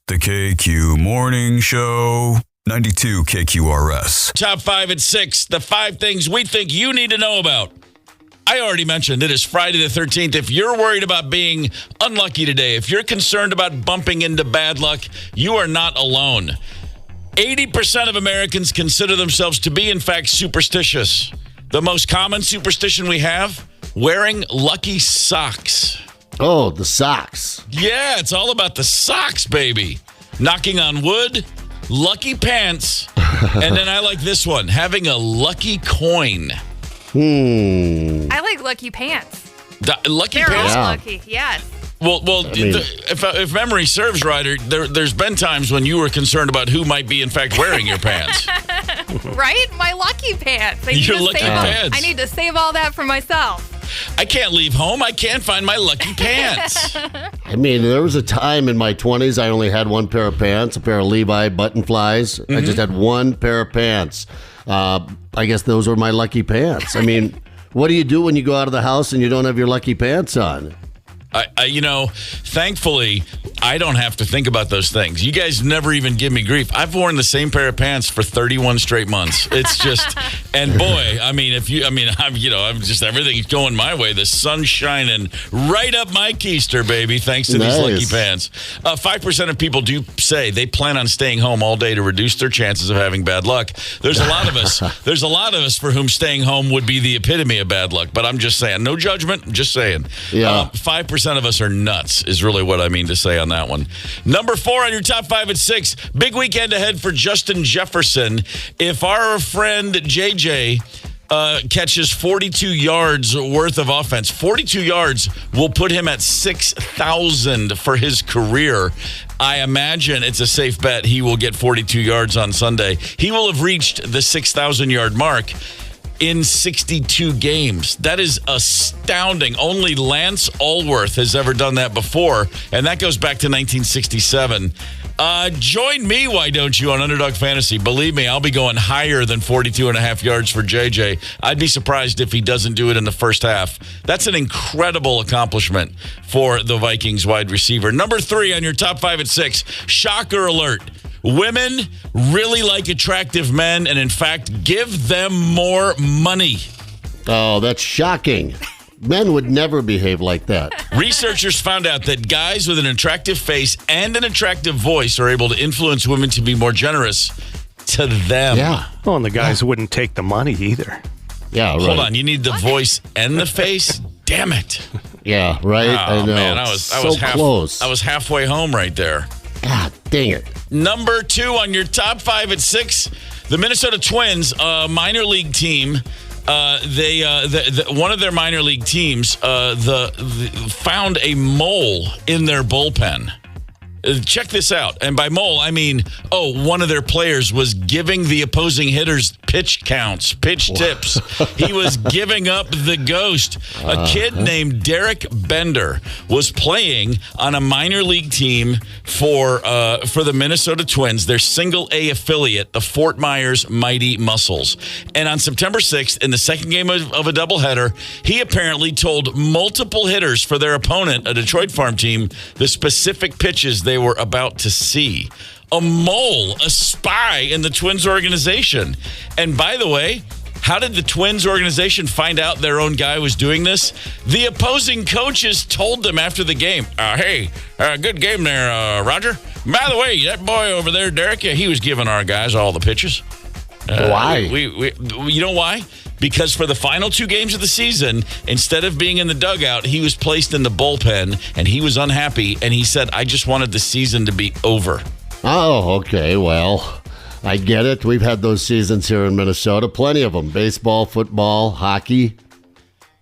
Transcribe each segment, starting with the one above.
The KQ Morning Show, 92 KQRS. Top 5 at 6, the 5 things we think you need to know about. I already mentioned it is Friday the 13th. If you're worried about being unlucky today, if you're concerned about bumping into bad luck, you are not alone. 80% of Americans consider themselves to be, in fact, superstitious. The most common superstition we have, wearing lucky socks. Oh, the socks. Yeah, it's all about the socks, baby. Knocking on wood, lucky pants, and then I like this one, having a lucky coin. I like lucky pants. Lucky They're pants? all lucky, yes. Well, if memory serves right, there's been times when you were concerned about who might be, in fact, wearing your pants. Right? My lucky pants. Your lucky pants. I need to save all that for myself. I can't leave home. I can't find my lucky pants. I mean, there was a time in my 20s I only had one pair of pants, a pair of Levi button flies. I just had one pair of pants. I guess those were my lucky pants. I mean, what do you do when you go out of the house and you don't have your lucky pants on? Thankfully, I don't have to think about those things. You guys never even give me grief. I've worn the same pair of pants for 31 straight months. It's just, and boy, I'm just, everything's going my way. The sun's shining right up my keister, baby, thanks to these lucky pants. 5% of people do say they plan on staying home all day to reduce their chances of having bad luck. There's a lot of us. There's a lot of us for whom staying home would be the epitome of bad luck. But I'm just saying, no judgment, just saying. Yeah. 5% of us are nuts is really what I mean to say on that one. Number 4 on your top 5 at 6. Big weekend ahead for Justin Jefferson. If our friend JJ catches 42 yards worth of offense, 42 yards will put him at 6,000 for his career. I imagine it's a safe bet he will get 42 yards on Sunday. He will have reached the 6,000-yard mark in 62 games. That is astounding. Only Lance Allworth has ever done that before, and that goes back to 1967. Join me, why don't you, on Underdog Fantasy. Believe me, I'll be going higher than 42 and a half yards for JJ. I'd be surprised if he doesn't do it in the first half. That's an incredible accomplishment for the Vikings wide receiver. Number 3 on your top 5 at 6. Shocker alert. Women really like attractive men and, in fact, give them more money. Oh, that's shocking. Men would never behave like that. Researchers found out that guys with an attractive face and an attractive voice are able to influence women to be more generous to them. Yeah. Well, and the guys wouldn't take the money either. Yeah, right. Hold on. You need the voice and the face? Damn it. Yeah, right. Oh, I know. man. I was close. I was halfway home right there. God dang it. Number 2 on your top 5 at 6, the Minnesota Twins, a minor league team. One of their minor league teams found a mole in their bullpen. Check this out. And by mole, I mean, one of their players was giving the opposing hitters pitch counts, pitch tips. He was giving up the ghost. A kid named Derek Bender was playing on a minor league team for the Minnesota Twins, their single A affiliate, the Fort Myers Mighty Muscles. And on September 6th, in the second game of a doubleheader, he apparently told multiple hitters for their opponent, a Detroit farm team, the specific pitches they were about to see. A mole, a spy in the Twins organization. And by the way, how did the Twins organization find out their own guy was doing this? The opposing coaches told them after the game, hey, good game there, Roger. By the way, that boy over there, Derek, he was giving our guys all the pitches. Why? You know why? Because for the final 2 games of the season, instead of being in the dugout, he was placed in the bullpen, and he was unhappy, and he said, I just wanted the season to be over. Oh, okay. Well, I get it. We've had those seasons here in Minnesota. Plenty of them. Baseball, football, hockey.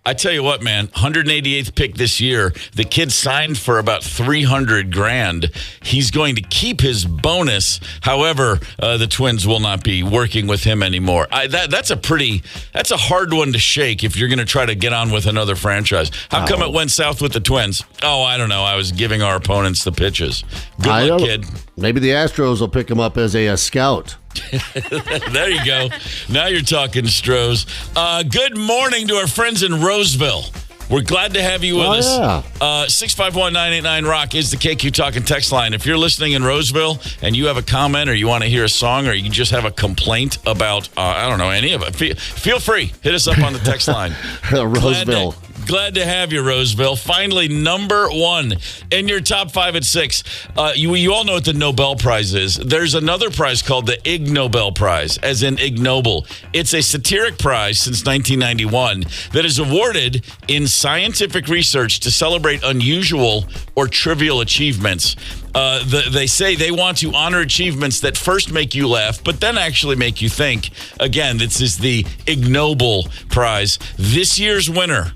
I tell you what, man, 188th pick this year. The kid signed for about $300,000. He's going to keep his bonus. However, the Twins will not be working with him anymore. That's a hard one to shake if you're going to try to get on with another franchise. How come it went south with the Twins? I don't know. I was giving our opponents the pitches. Good luck, kid. Maybe the Astros will pick him up as a scout. There you go. Now you're talking, Stros. Good morning to our friends in Roseville. We're glad to have you with us. Yeah. 651-989-ROCK is the KQ Talking text line. If you're listening in Roseville and you have a comment or you want to hear a song or you just have a complaint about, I don't know, any of it, feel free. Hit us up on the text line. Roseville. Glad to have you, Roseville. Finally, number one in your top 5 at 6. You all know what the Nobel Prize is. There's another prize called the Ig Nobel Prize, as in ignoble. It's a satiric prize since 1991 that is awarded in scientific research to celebrate unusual or trivial achievements. They say they want to honor achievements that first make you laugh, but then actually make you think. Again, this is the ignoble prize. This year's winner.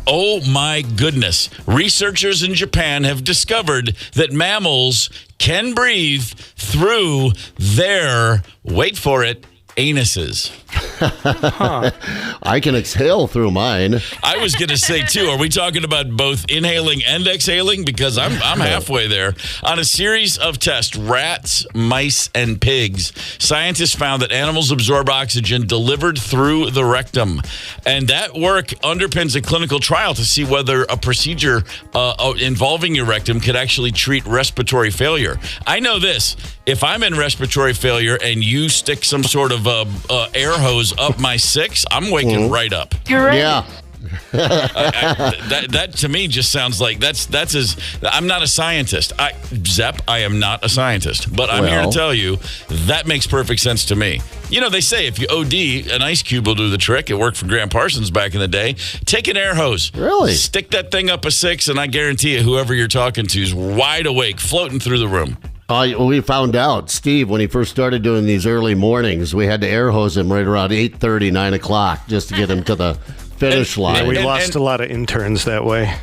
Oh my goodness. Researchers in Japan have discovered that mammals can breathe through their, wait for it, anuses. I can exhale through mine. I was going to say, too, are we talking about both inhaling and exhaling? Because I'm halfway there. On a series of tests, rats, mice, and pigs, scientists found that animals absorb oxygen delivered through the rectum. And that work underpins a clinical trial to see whether a procedure involving your rectum could actually treat respiratory failure. I know this. If I'm in respiratory failure and you stick some sort of air hose up my 6, I'm waking right up. You're right. Yeah. That to me just sounds like that's as I'm not a scientist. Zepp, I am not a scientist, but I'm here to tell you that makes perfect sense to me. You know, they say if you OD, an ice cube will do the trick. It worked for Graham Parsons back in the day. Take an air hose. Really? Stick that thing up a 6, and I guarantee you, whoever you're talking to is wide awake, floating through the room. We found out, Steve, when he first started doing these early mornings, we had to air hose him right around 8:30, 9 o'clock, just to get him to the finish line. Yeah, we lost a lot of interns that way.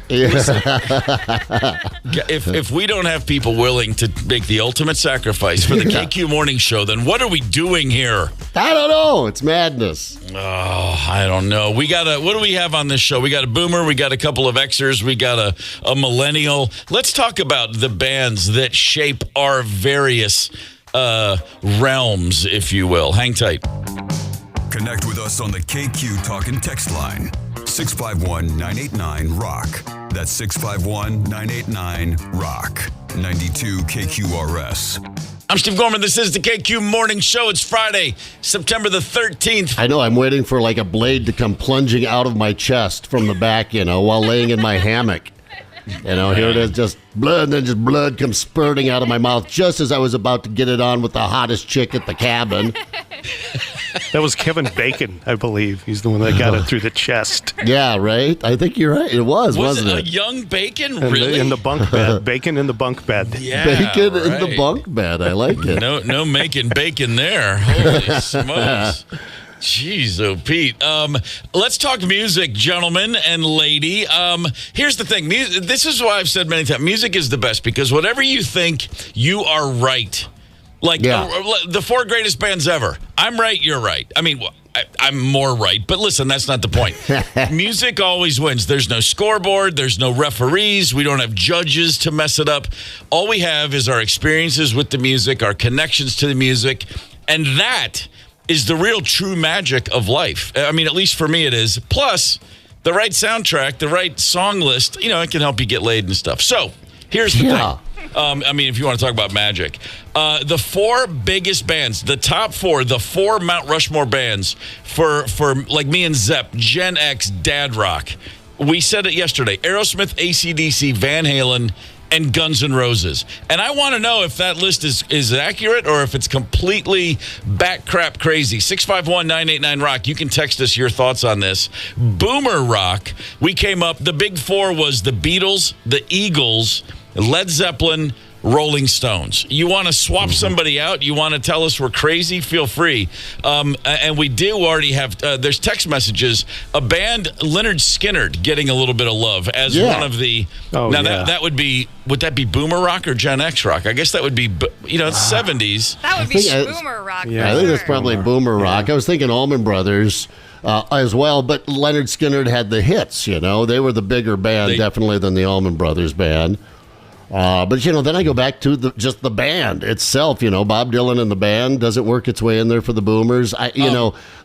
If we don't have people willing to make the ultimate sacrifice for the KQ Morning Show, then what are we doing here? I don't know. It's madness. Oh, I don't know. What do we have on this show? We got a boomer, we got a couple of Xers, we got a millennial. Let's talk about the bands that shape our various realms, if you will. Hang tight. Connect with us on the KQ Talking text line. 651-989-ROCK. That's 651-989-ROCK. 92 KQRS. I'm Steve Gorman. This is the KQ Morning Show. It's Friday, September the 13th. I know. I'm waiting for like a blade to come plunging out of my chest from the back, while laying in my hammock. Here it is, just blood, and then just blood comes spurting out of my mouth just as I was about to get it on with the hottest chick at the cabin. That was Kevin Bacon, I believe. He's the one that got it through the chest. Yeah, right? I think you're right. It wasn't it? it? A young Bacon? And Really? in the bunk bed. Bacon in the bunk bed. Yeah, Bacon in right. the bunk bed. I like it. No making bacon there. Holy smokes. Jeez, oh, Pete. Let's talk music, gentlemen and lady. Here's the thing. This is why I've said many times, music is the best, because whatever you think, you are right. Like the 4 greatest bands ever. I'm right, you're right. I mean, I'm more right, but listen, that's not the point. Music always wins. There's no scoreboard. There's no referees. We don't have judges to mess it up. All we have is our experiences with the music, our connections to the music, and that is the real true magic of life. I mean, at least for me it is. Plus, the right soundtrack, the right song list, it can help you get laid and stuff. So, here's the thing. If you want to talk about magic. The 4 biggest bands, the top 4, the 4 Mount Rushmore bands for like me and Zepp, Gen X, Dad Rock. We said it yesterday. Aerosmith, AC/DC, Van Halen, and Guns N' Roses. And I want to know if that list is accurate or if it's completely back crap crazy. 651-989-ROCK. You can text us your thoughts on this. Boomer rock, we came up, the big 4 was the Beatles, the Eagles, Led Zeppelin, Rolling Stones. You want to swap somebody out? You want to tell us we're crazy? Feel free. And we do already have, there's text messages, a band, Lynyrd Skynyrd, getting a little bit of love as one of the, that would that be Boomer Rock or Gen X Rock? I guess that would be, it's 70s. That would be Boomer Rock. Yeah, I think that's probably Boomer Rock. I was thinking Allman Brothers as well, but Lynyrd Skynyrd had the hits, They were the bigger band, definitely, than the Allman Brothers band. But, then I go back to just the band itself. Bob Dylan and the band doesn't work its way in there for the boomers.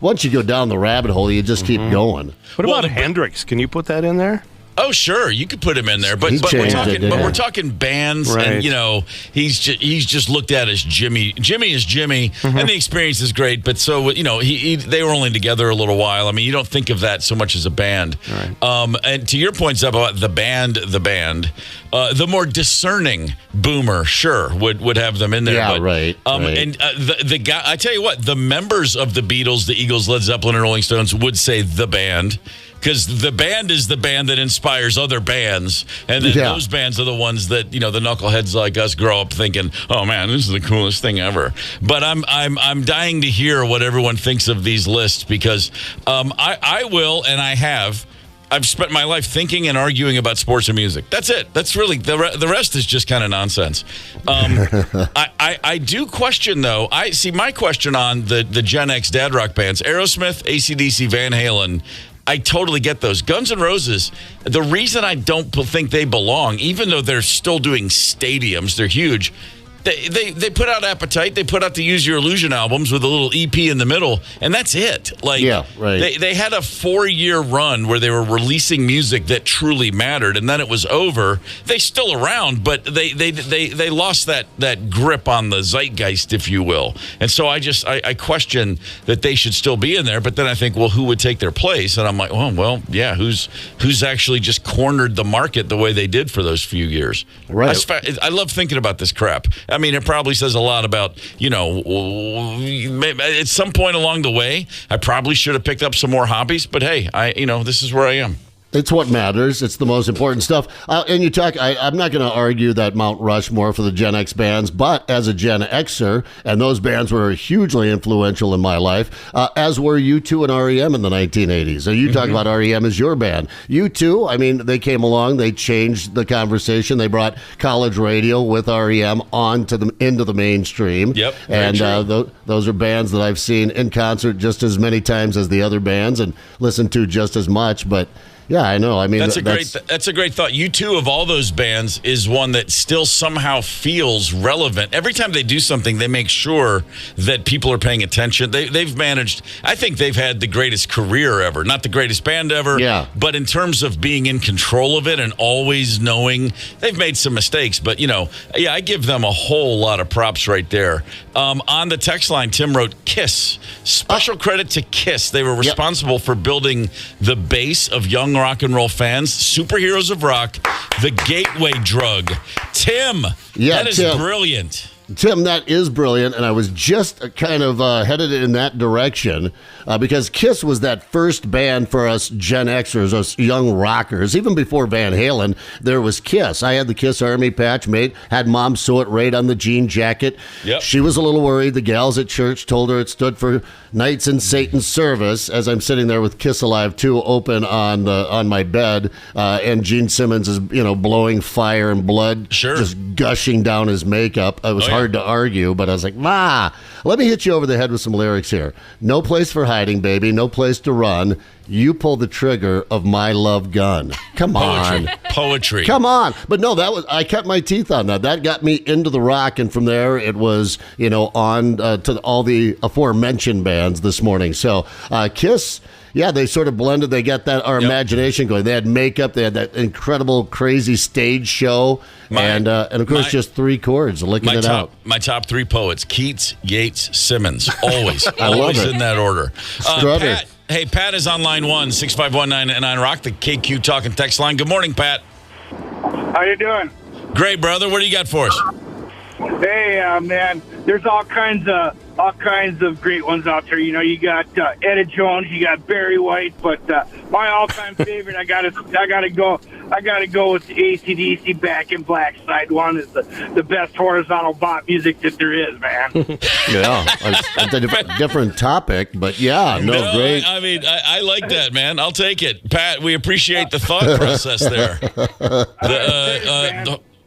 Once you go down the rabbit hole, you just keep going. What about Hendrix? Can you put that in there? Oh, sure, you could put him in there, but we're talking bands, right. And he's just looked at as Jimmy. Jimmy is Jimmy, and the experience is great. But so they were only together a little while. I mean, you don't think of that so much as a band. Right. And to your points about the band, the more discerning boomer, sure, would have them in there. Yeah, but, right. And the guy, I tell you what, the members of the Beatles, the Eagles, Led Zeppelin, and Rolling Stones would say the band. Because the band is the band that inspires other bands, and then those bands are the ones that the knuckleheads like us grow up thinking, "Oh man, this is the coolest thing ever." But I'm dying to hear what everyone thinks of these lists because I will and I have. I've spent my life thinking and arguing about sports and music. That's it. That's really the rest is just kind of nonsense. I do question though. I see my question on the Gen X dad rock bands: Aerosmith, AC/DC, Van Halen. I totally get those. Guns N' Roses, the reason I don't think they belong, even though they're still doing stadiums, they're huge, they put out Appetite, they put out the Use Your Illusion albums with a little EP in the middle, and that's it. They had a 4-year run where they were releasing music that truly mattered, and then it was over. They're still around, but they lost that grip on the zeitgeist, if you will. And so I question that they should still be in there, but then I think, well, who would take their place? And I'm like, who's actually just cornered the market the way they did for those few years? Right. I love thinking about this crap. I mean, it probably says a lot about, at some point along the way, I probably should have picked up some more hobbies. But hey, this is where I am. It's what matters. It's the most important stuff. And you talk, I'm not going to argue that Mount Rushmore for the Gen X bands, but as a Gen Xer, and those bands were hugely influential in my life, as were U2 and REM in the 1980s. So you talk about REM as your band. U2, I mean, they came along, they changed the conversation. They brought college radio with REM into the mainstream. Yep. And those are bands that I've seen in concert just as many times as the other bands and listened to just as much. But yeah, I know. I mean, that's a great thought. U2 of all those bands is one that still somehow feels relevant. Every time they do something, they make sure that people are paying attention. They've managed. I think they've had the greatest career ever. Not the greatest band ever. Yeah. But in terms of being in control of it and always knowing, they've made some mistakes. But I give them a whole lot of props right there. On the text line, Tim wrote, "Kiss. Special credit to Kiss. They were responsible for building the base of young rock and roll fans, superheroes of rock, the gateway drug." Tim, that is brilliant. Tim, that is brilliant, and I was just kind of headed in that direction because Kiss was that first band for us Gen Xers, us young rockers. Even before Van Halen, there was Kiss. I had the Kiss Army patch made, had Mom sew it right on the jean jacket. Yep. She was a little worried. The gals at church told her it stood for Knights in Satan's Service, as I'm sitting there with Kiss Alive 2 open on my bed, and Gene Simmons is, blowing fire and blood just gushing down his makeup. It was hard to argue, but I was like, Ma, let me hit you over the head with some lyrics here. No place for hiding, baby. No place to run. You pull the trigger of my love gun. Come on. Poetry. Come on. But no, I cut my teeth on that. That got me into the rock, and from there it was, on to all the aforementioned bands this morning. So Kiss, yeah, they sort of blended. They got our imagination going. They had makeup. They had that incredible, crazy stage show. And of course, just 3 chords, licking it out. My top 3 poets, Keats, Yeats, Simmons. Always. I love always it. In that order. Strutter. Pat is on line 1, 651-999 Rock, the KQ Talking text line. Good morning, Pat. How you doing? Great, brother. What do you got for us? Hey, man. There's all kinds of great ones out there. You got Etta Jones, you got Barry White, but my all-time favorite, I gotta go with the AC/DC Back in Black Side 1 is the best horizontal bop music that there is, man. Yeah, it's a different topic, but great. I mean, I like that, man. I'll take it. Pat, we appreciate the thought process there.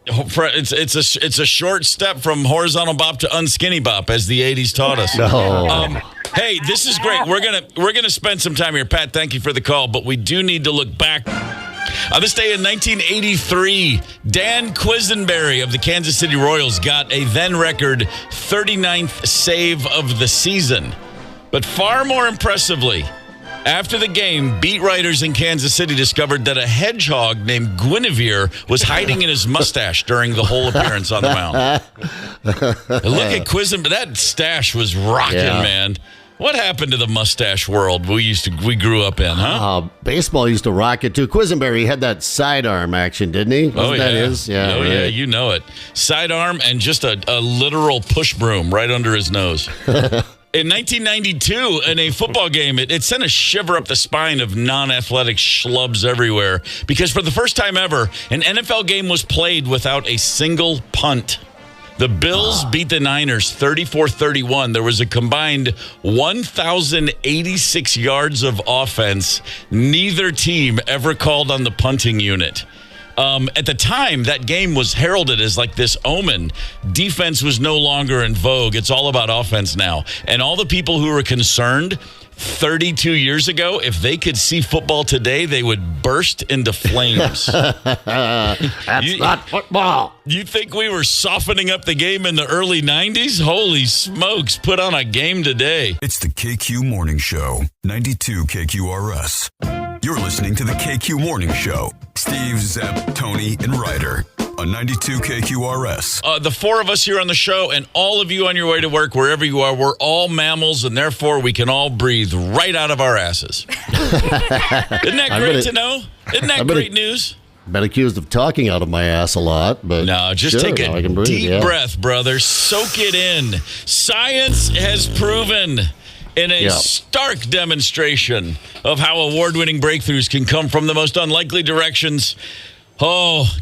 It's a short step from horizontal bop to unskinny bop, as the 80s taught us. No. Hey, this is great. We're gonna spend some time here, Pat. Thank you for the call, but we do need to look back On this day in 1983, Dan Quisenberry of the Kansas City Royals got a then record 39th save of the season. But far more impressively, after the game, beat writers in Kansas City discovered that a hedgehog named Guinevere was hiding in his mustache during the whole appearance on the mound. Look at Quisenberry. That stash was rocking, man. What happened to the mustache world we grew up in, huh? Baseball used to rock it too. Quisenberry had that sidearm action, didn't he? Wasn't that his? Yeah. Oh, yeah, you know it. Sidearm and just a literal push broom right under his nose. In 1992, in a football game, it sent a shiver up the spine of non-athletic schlubs everywhere because for the first time ever, an NFL game was played without a single punt. The Bills beat the Niners 34-31. There was a combined 1,086 yards of offense. Neither team ever called on the punting unit. At the time, that game was heralded as like this omen. Defense was no longer in vogue. It's all about offense now. And all the people who were concerned 32 years ago, if they could see football today, they would burst into flames. That's not football. You think we were softening up the game in the early 90s? Holy smokes, put on a game today. It's the KQ Morning Show, 92 KQRS. You're listening to the KQ Morning Show. Steve, Zepp, Tony, and Ryder on 92 KQRS. The four of us here on the show and all of you on your way to work, wherever you are, we're all mammals, and therefore we can all breathe right out of our asses. Isn't that great to know? Isn't that great news? Been accused of talking out of my ass a lot, but no, just take a deep breath, brother. Soak it in. Science has proven in a stark demonstration of how award-winning breakthroughs can come from the most unlikely directions.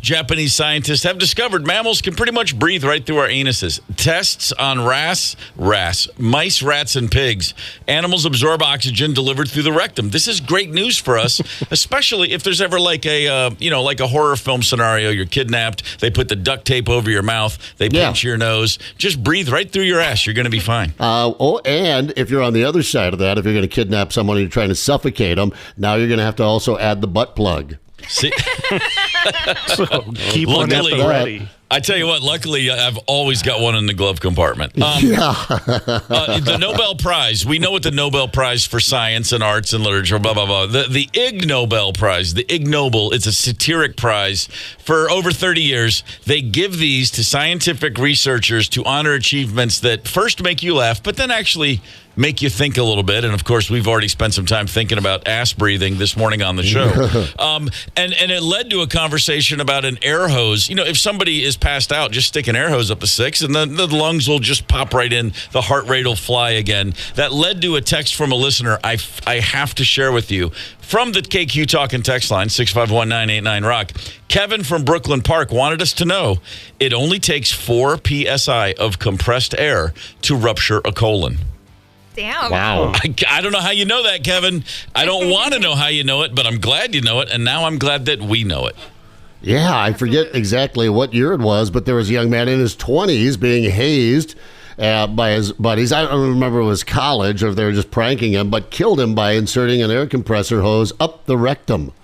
Japanese scientists have discovered mammals can pretty much breathe right through our anuses. Tests on mice, rats, and pigs. Animals absorb oxygen delivered through the rectum. This is great news for us, especially if there's ever like a horror film scenario. You're kidnapped. They put the duct tape over your mouth. They pinch your nose. Just breathe right through your ass. You're going to be fine. And if you're on the other side of that, if you're going to kidnap someone and you're trying to suffocate them, now you're going to have to also add the butt plug. See? So keep one at the ready. I tell you what, luckily, I've always got one in the glove compartment. The Nobel Prize, we know what the Nobel Prize for Science and Arts and Literature, blah, blah, blah. The Ig Nobel Prize, the Ig Nobel, it's a satiric prize. For over 30 years, they give these to scientific researchers to honor achievements that first make you laugh, but then actually make you think a little bit. And, of course, we've already spent some time thinking about ass breathing this morning on the show. And it led to a conversation about an air hose. You know, if somebody is passed out, just stick an air hose up the six, and then the lungs will just pop right in. The heart rate will fly again. That led to a text from a listener I have to share with you. From the KQ Talk and Text line, 651-989-ROCK, Kevin from Brooklyn Park wanted us to know it only takes 4 PSI of compressed air to rupture a colon. Damn. Wow. I don't know how you know that, Kevin. I don't want to know how you know it, but I'm glad you know it, and now I'm glad that we know it. Yeah, I forget exactly what year it was, but there was a young man in his 20s being hazed by his buddies. I don't remember if it was college or if they were just pranking him, but killed him by inserting an air compressor hose up the rectum.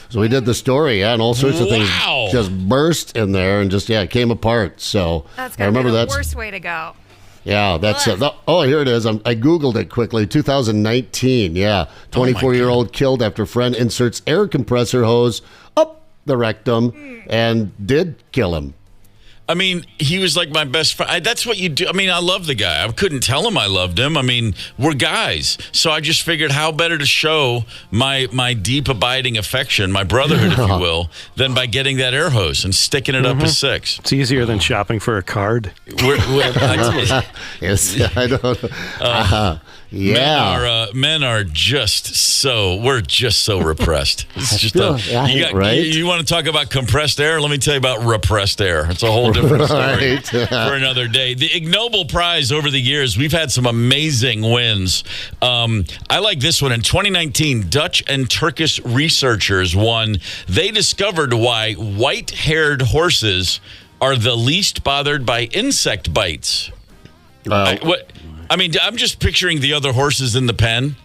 So we did the story, and all sorts of things just burst in there and just, came apart. So that's I remember the worst way to go. Yeah, that's it. Oh, here it is. I Googled it quickly. 2019. Yeah. 24-year-old killed after friend inserts air compressor hose up the rectum and did kill him. I mean, he was like my best friend. That's what you do. I mean, I love the guy. I couldn't tell him I loved him. I mean, we're guys. So I just figured how better to show my deep abiding affection, my brotherhood, if you will, than by getting that air hose and sticking it up his six. It's easier than shopping for a card. Yes, I don't. Men are just so, we're just so repressed. It's just you want to talk about compressed air? Let me tell you about repressed air. It's a whole different story for another day. The Ig Nobel Prize over the years, we've had some amazing wins. I like this one. In 2019, Dutch and Turkish researchers won. They discovered why white-haired horses are the least bothered by insect bites. I'm just picturing the other horses in the pen.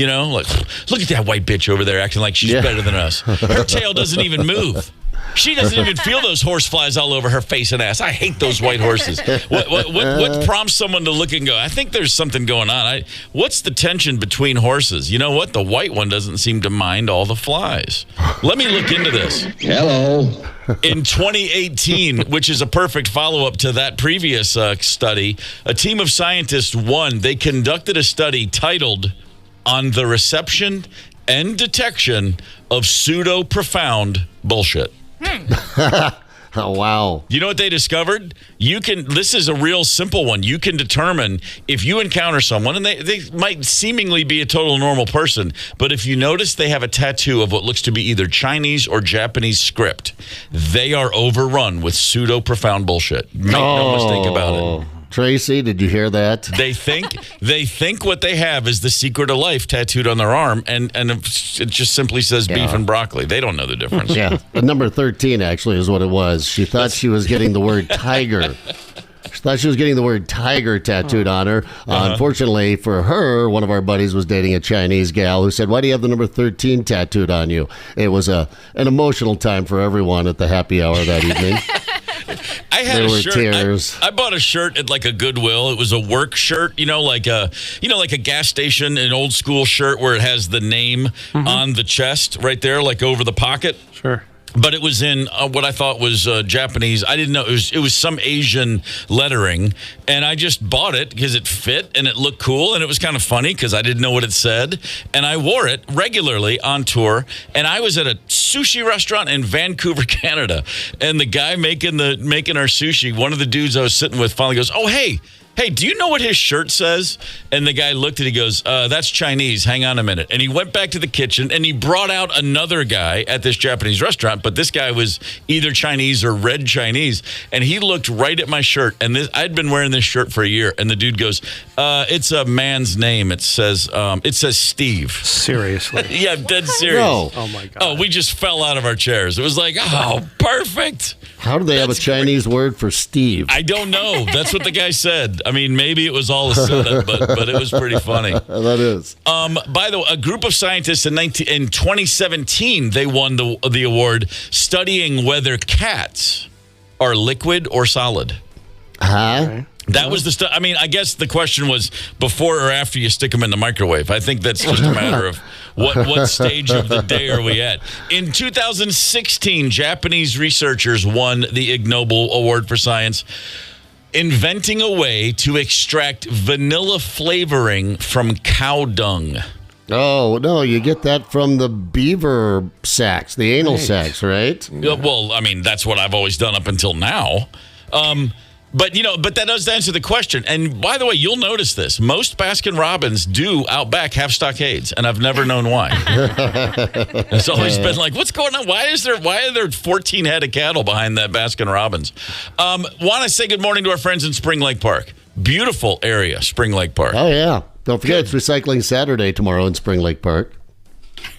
You know, like, look at that white bitch over there acting like she's better than us. Her tail doesn't even move. She doesn't even feel those horse flies all over her face and ass. I hate those white horses. What prompts someone to look and go, I think there's something going on. What's the tension between horses? You know what? The white one doesn't seem to mind all the flies. Let me look into this. Hello. In 2018, which is a perfect follow-up to that previous study, a team of scientists They conducted a study titled On the Reception and Detection of Pseudo-Profound Bullshit. Oh, wow. You know what they discovered? This is a real simple one. You can determine if you encounter someone, and they might seemingly be a total normal person, but if you notice they have a tattoo of what looks to be either Chinese or Japanese script, they are overrun with pseudo-profound bullshit. Make no mistake about it. Tracy, did you hear that? They think what they have is the secret of life tattooed on their arm, and it just simply says beef and broccoli. They don't know the difference. Yeah, number 13 actually is what it was. She thought she was getting the word tiger. She thought she was getting the word tiger tattooed on her. Unfortunately for her, one of our buddies was dating a Chinese gal who said, "Why do you have the number 13 tattooed on you?" It was an emotional time for everyone at the happy hour that evening. I had there a were shirt. Tears. I bought a shirt at like a Goodwill. It was a work shirt, like a gas station, an old school shirt where it has the name on the chest right there, like over the pocket. Sure. But it was in what I thought was Japanese. I didn't know. It was some Asian lettering. And I just bought it because it fit and it looked cool. And it was kind of funny because I didn't know what it said. And I wore it regularly on tour. And I was at a sushi restaurant in Vancouver, Canada. And the guy making our sushi, one of the dudes I was sitting with finally goes, "Oh, hey, do you know what his shirt says?" And the guy looked at it, he goes, "That's Chinese. Hang on a minute." And he went back to the kitchen and he brought out another guy at this Japanese restaurant, but this guy was either Chinese or red Chinese. And he looked right at my shirt. And I'd been wearing this shirt for a year. And the dude goes, "It's a man's name. It says Steve." Seriously? Yeah, dead serious. No. Oh, my God. Oh, we just fell out of our chairs. It was like, oh, perfect. How do they have a Chinese word for Steve? I don't know. That's what the guy said. I mean, maybe it was all a setup, but it was pretty funny. That is. By the way, a group of scientists in 2017, they won the award studying whether cats are liquid or solid. Huh? Okay. That was the stuff. I mean, I guess the question was before or after you stick them in the microwave. I think that's just a matter of what stage of the day are we at. In 2016, Japanese researchers won the Ig Nobel Award for Science, inventing a way to extract vanilla flavoring from cow dung. Oh, no, you get that from the beaver sacs, the anal sacs, right? Well, I mean, that's what I've always done up until now. But that does answer the question. And by the way, you'll notice this. Most Baskin-Robbins do out back have stockades, and I've never known why. It's always been like, what's going on? Why are there 14 head of cattle behind that Baskin-Robbins? Want to say good morning to our friends in Spring Lake Park. Beautiful area, Spring Lake Park. Oh, yeah. Don't forget, it's Recycling Saturday tomorrow in Spring Lake Park.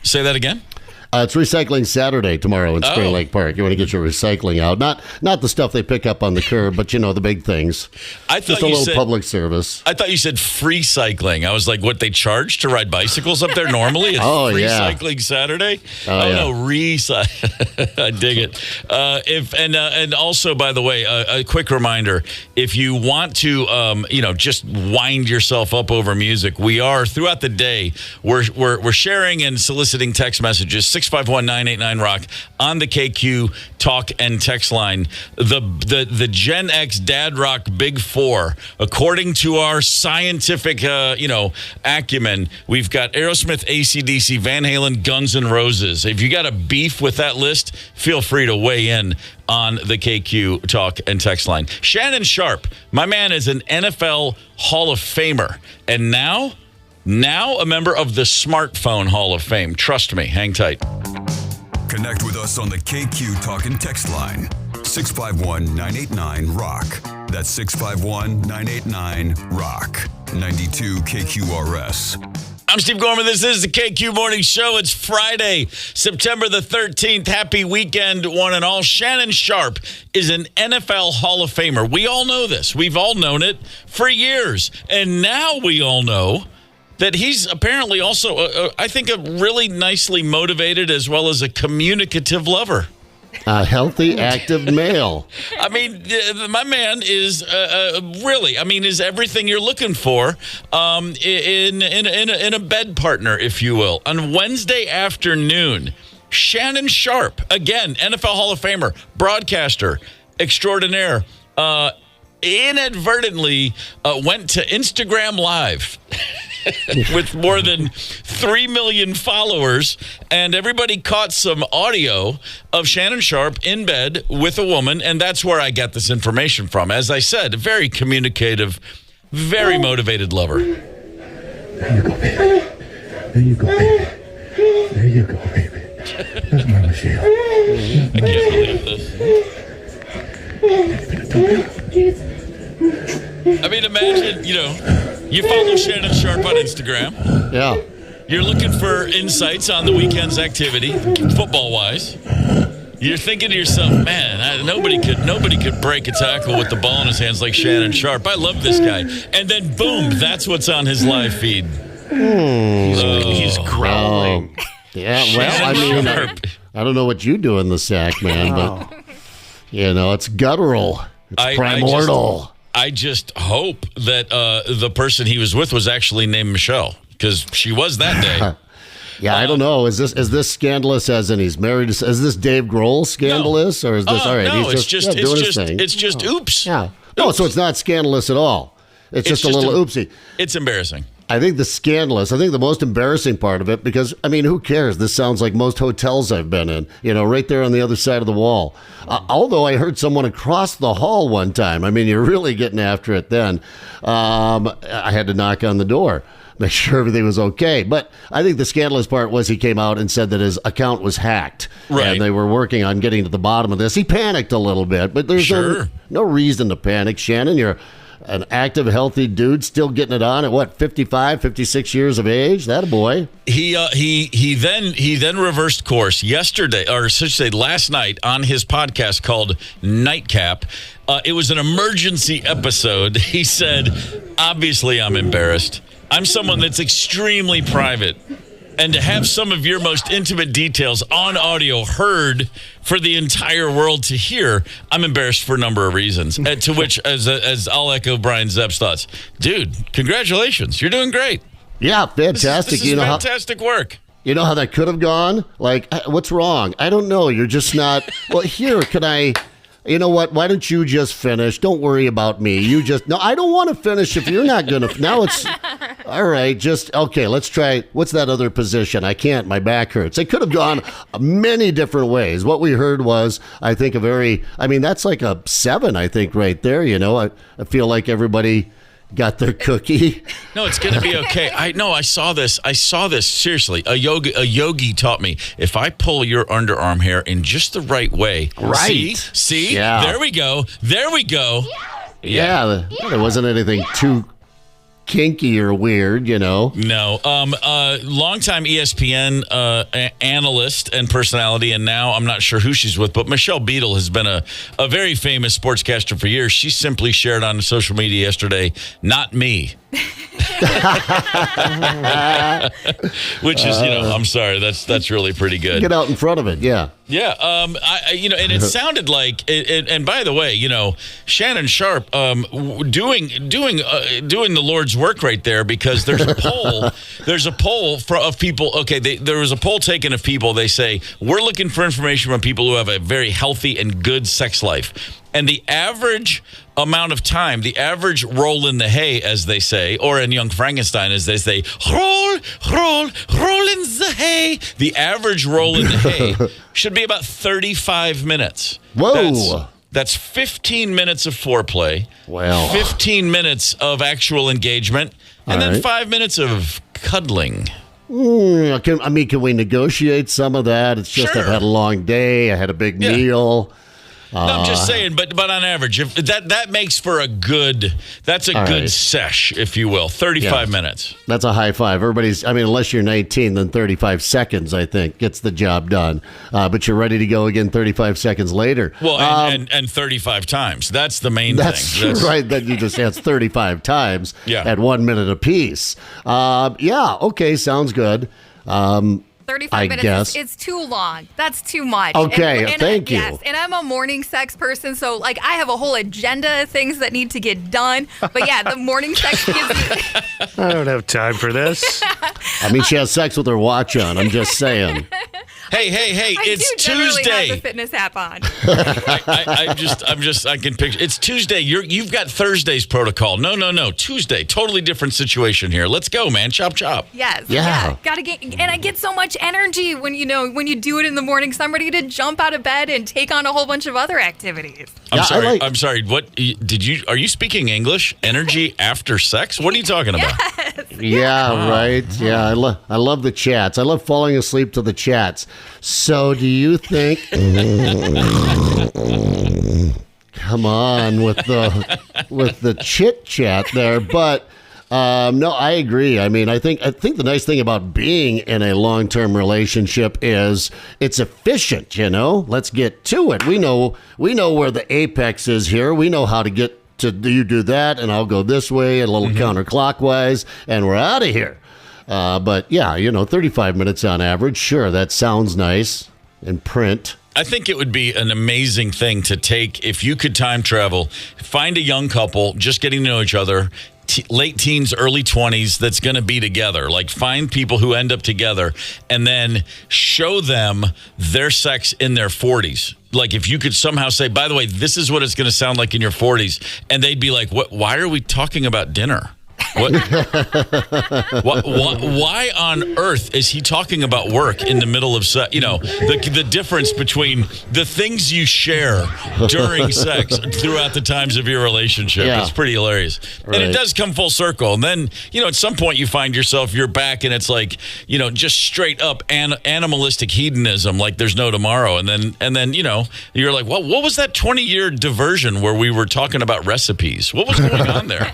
Say that again? It's Recycling Saturday tomorrow in Spring Lake Park. You want to get your recycling out. Not the stuff they pick up on the curb, but, the big things. Just a little public service. I thought you said free cycling. I was like, what, they charge to ride bicycles up there normally? It's free cycling Saturday? No, recycle. I dig it. And also, by the way, a quick reminder, if you want to, just wind yourself up over music, we are, throughout the day, we're sharing and soliciting text messages, 651-989-ROCK on the KQ talk and text line. The Gen X Dad Rock Big Four, according to our scientific acumen, we've got Aerosmith, AC/DC, Van Halen, Guns N' Roses. If you got a beef with that list, feel free to weigh in on the KQ talk and text line. Shannon Sharpe, my man, is an NFL Hall of Famer, and now a member of the Smartphone Hall of Fame. Trust me. Hang tight. Connect with us on the KQ Talk and Text line. 651-989-ROCK. That's 651-989-ROCK. 92 KQRS. I'm Steve Gorman. This is the KQ Morning Show. It's Friday, September the 13th. Happy weekend, one and all. Shannon Sharpe is an NFL Hall of Famer. We all know this. We've all known it for years. And now we all know that he's apparently also, I think, a really nicely motivated as well as a communicative lover. A healthy, active male. I mean, my man is really, is everything you're looking for in a bed partner, if you will. On Wednesday afternoon, Shannon Sharp, again, NFL Hall of Famer, broadcaster extraordinaire, inadvertently went to Instagram Live with more than 3 million followers, and everybody caught some audio of Shannon Sharp in bed with a woman, and that's where I got this information from. As I said, a very communicative, very motivated lover. There you go, baby. There you go, baby. There you go, baby. That's my Michelle. I can't believe this. Imagine, you follow Shannon Sharp on Instagram. Yeah. You're looking for insights on the weekend's activity, football-wise. You're thinking to yourself, man, nobody could break a tackle with the ball in his hands like Shannon Sharp. I love this guy. And then, boom, that's what's on his live feed. He's growling. Yeah, well, I don't know what you do in the sack, man, but, it's guttural. It's primordial. I just hope that the person he was with was actually named Michelle, because she was that day. Yeah, I don't know. Is this scandalous as in he's married? Is this Dave Grohl scandalous, or is this all right? No, he's just doing his thing. It's just oops. Yeah. No, so it's not scandalous at all. It's just a little oopsie. It's embarrassing. I think the most embarrassing part of it, because, who cares? This sounds like most hotels I've been in, right there on the other side of the wall. Although I heard someone across the hall one time. You're really getting after it then. I had to knock on the door, make sure everything was okay. But I think the scandalous part was he came out and said that his account was hacked. Right. And they were working on getting to the bottom of this. He panicked a little bit, but there's no reason to panic. Shannon, you're an active, healthy dude still getting it on at 55, 56 years of age? That a boy. He then reversed course yesterday, or I should say last night, on his podcast called Nightcap. It was an emergency episode. He said, obviously I'm embarrassed. I'm someone that's extremely private. And to have some of your most intimate details on audio heard for the entire world to hear, I'm embarrassed for a number of reasons. To which, as I'll echo Brian Zepp's thoughts, dude, congratulations. You're doing great. Yeah, fantastic. This is fantastic work. You know how that could have gone? Like, what's wrong? I don't know. You're just not. Well, here, can I... You know what? Why don't you just finish? Don't worry about me. No, I don't want to finish if you're not going to. Now it's, all right, okay, let's try. What's that other position? I can't. My back hurts. It could have gone many different ways. What we heard was, I think, that's like a 7, I think, right there. I feel like everybody got their cookie. No, it's going to be okay. I saw this. Seriously, a yogi taught me, if I pull your underarm hair in just the right way. Right. See? Yeah. There we go. Yeah. There wasn't anything too kinky or weird, No. Longtime ESPN analyst and personality, and now I'm not sure who she's with, but Michelle Beadle has been a very famous sportscaster for years. She simply shared on social media yesterday, "Not me." Which is, I'm sorry, that's really pretty good. Get out in front of it, yeah. Yeah, and it sounded like, and by the way, Shannon Sharp doing the Lord's work right there, because there's a poll. There's a poll of people. Okay, there was a poll taken of people. They say, we're looking for information from people who have a very healthy and good sex life. And the average amount of time, the average roll in the hay, as they say, or in Young Frankenstein, as they say, roll in the hay. The average roll in the hay should be about 35 minutes. Whoa. That's 15 minutes of foreplay, wow. 15 minutes of actual engagement, and then 5 minutes of cuddling. Can we negotiate some of that? It's just, Sure. I've had a long day. I had a big meal. No, I'm just saying, but on average, if that makes for a good sesh, if you will, 35 minutes. That's a high five. Unless you're 19, then 35 seconds, I think, gets the job done. But you're ready to go again 35 seconds later. Well, and 35 times. That's the main thing. That's right. Then you just asked 35 times at 1 minute apiece. Okay, sounds good. 35 minutes, it's too long. That's too much. Okay, thank you. Yes, and I'm a morning sex person, so I have a whole agenda of things that need to get done. But yeah, the morning sex gives me... I don't have time for this. She has sex with her watch on. I'm just saying. Hey, it's Tuesday. I have the fitness app on. I can picture. It's Tuesday. You've got Thursday's protocol. No. Tuesday. Totally different situation here. Let's go, man. Chop, chop. Yes. Yeah. Gotta get, and I get so much energy when you do it in the morning, so I'm ready to jump out of bed and take on a whole bunch of other activities. I'm sorry. What are you speaking English? Energy after sex? What are you talking about? Yes. Yeah, right. Yeah, I love the chats. I love falling asleep to the chats. So do you think come on with the chit chat there, but no, I agree. I think the nice thing about being in a long-term relationship is it's efficient, Let's get to it. We know where the apex is here. We know how to get to you do that and I'll go this way a little counterclockwise and we're out of here. But yeah, 35 minutes on average. Sure, that sounds nice in print. I think it would be an amazing thing to take if you could time travel, find a young couple just getting to know each other, late teens, early 20s that's going to be together. Like find people who end up together and then show them their sex in their 40s. Like if you could somehow say, by the way, this is what it's going to sound like in your 40s. And they'd be like, what? Why are we talking about dinner? What? Why on earth is he talking about work in the middle of sex? The difference between the things you share during sex throughout the times of your relationship. Yeah. It's pretty hilarious. Right. And it does come full circle. And then, at some point you find yourself, you're back and it's like, just straight up animalistic hedonism, like there's no tomorrow. And then you're like, well, what was that 20-year diversion where we were talking about recipes? What was going on there?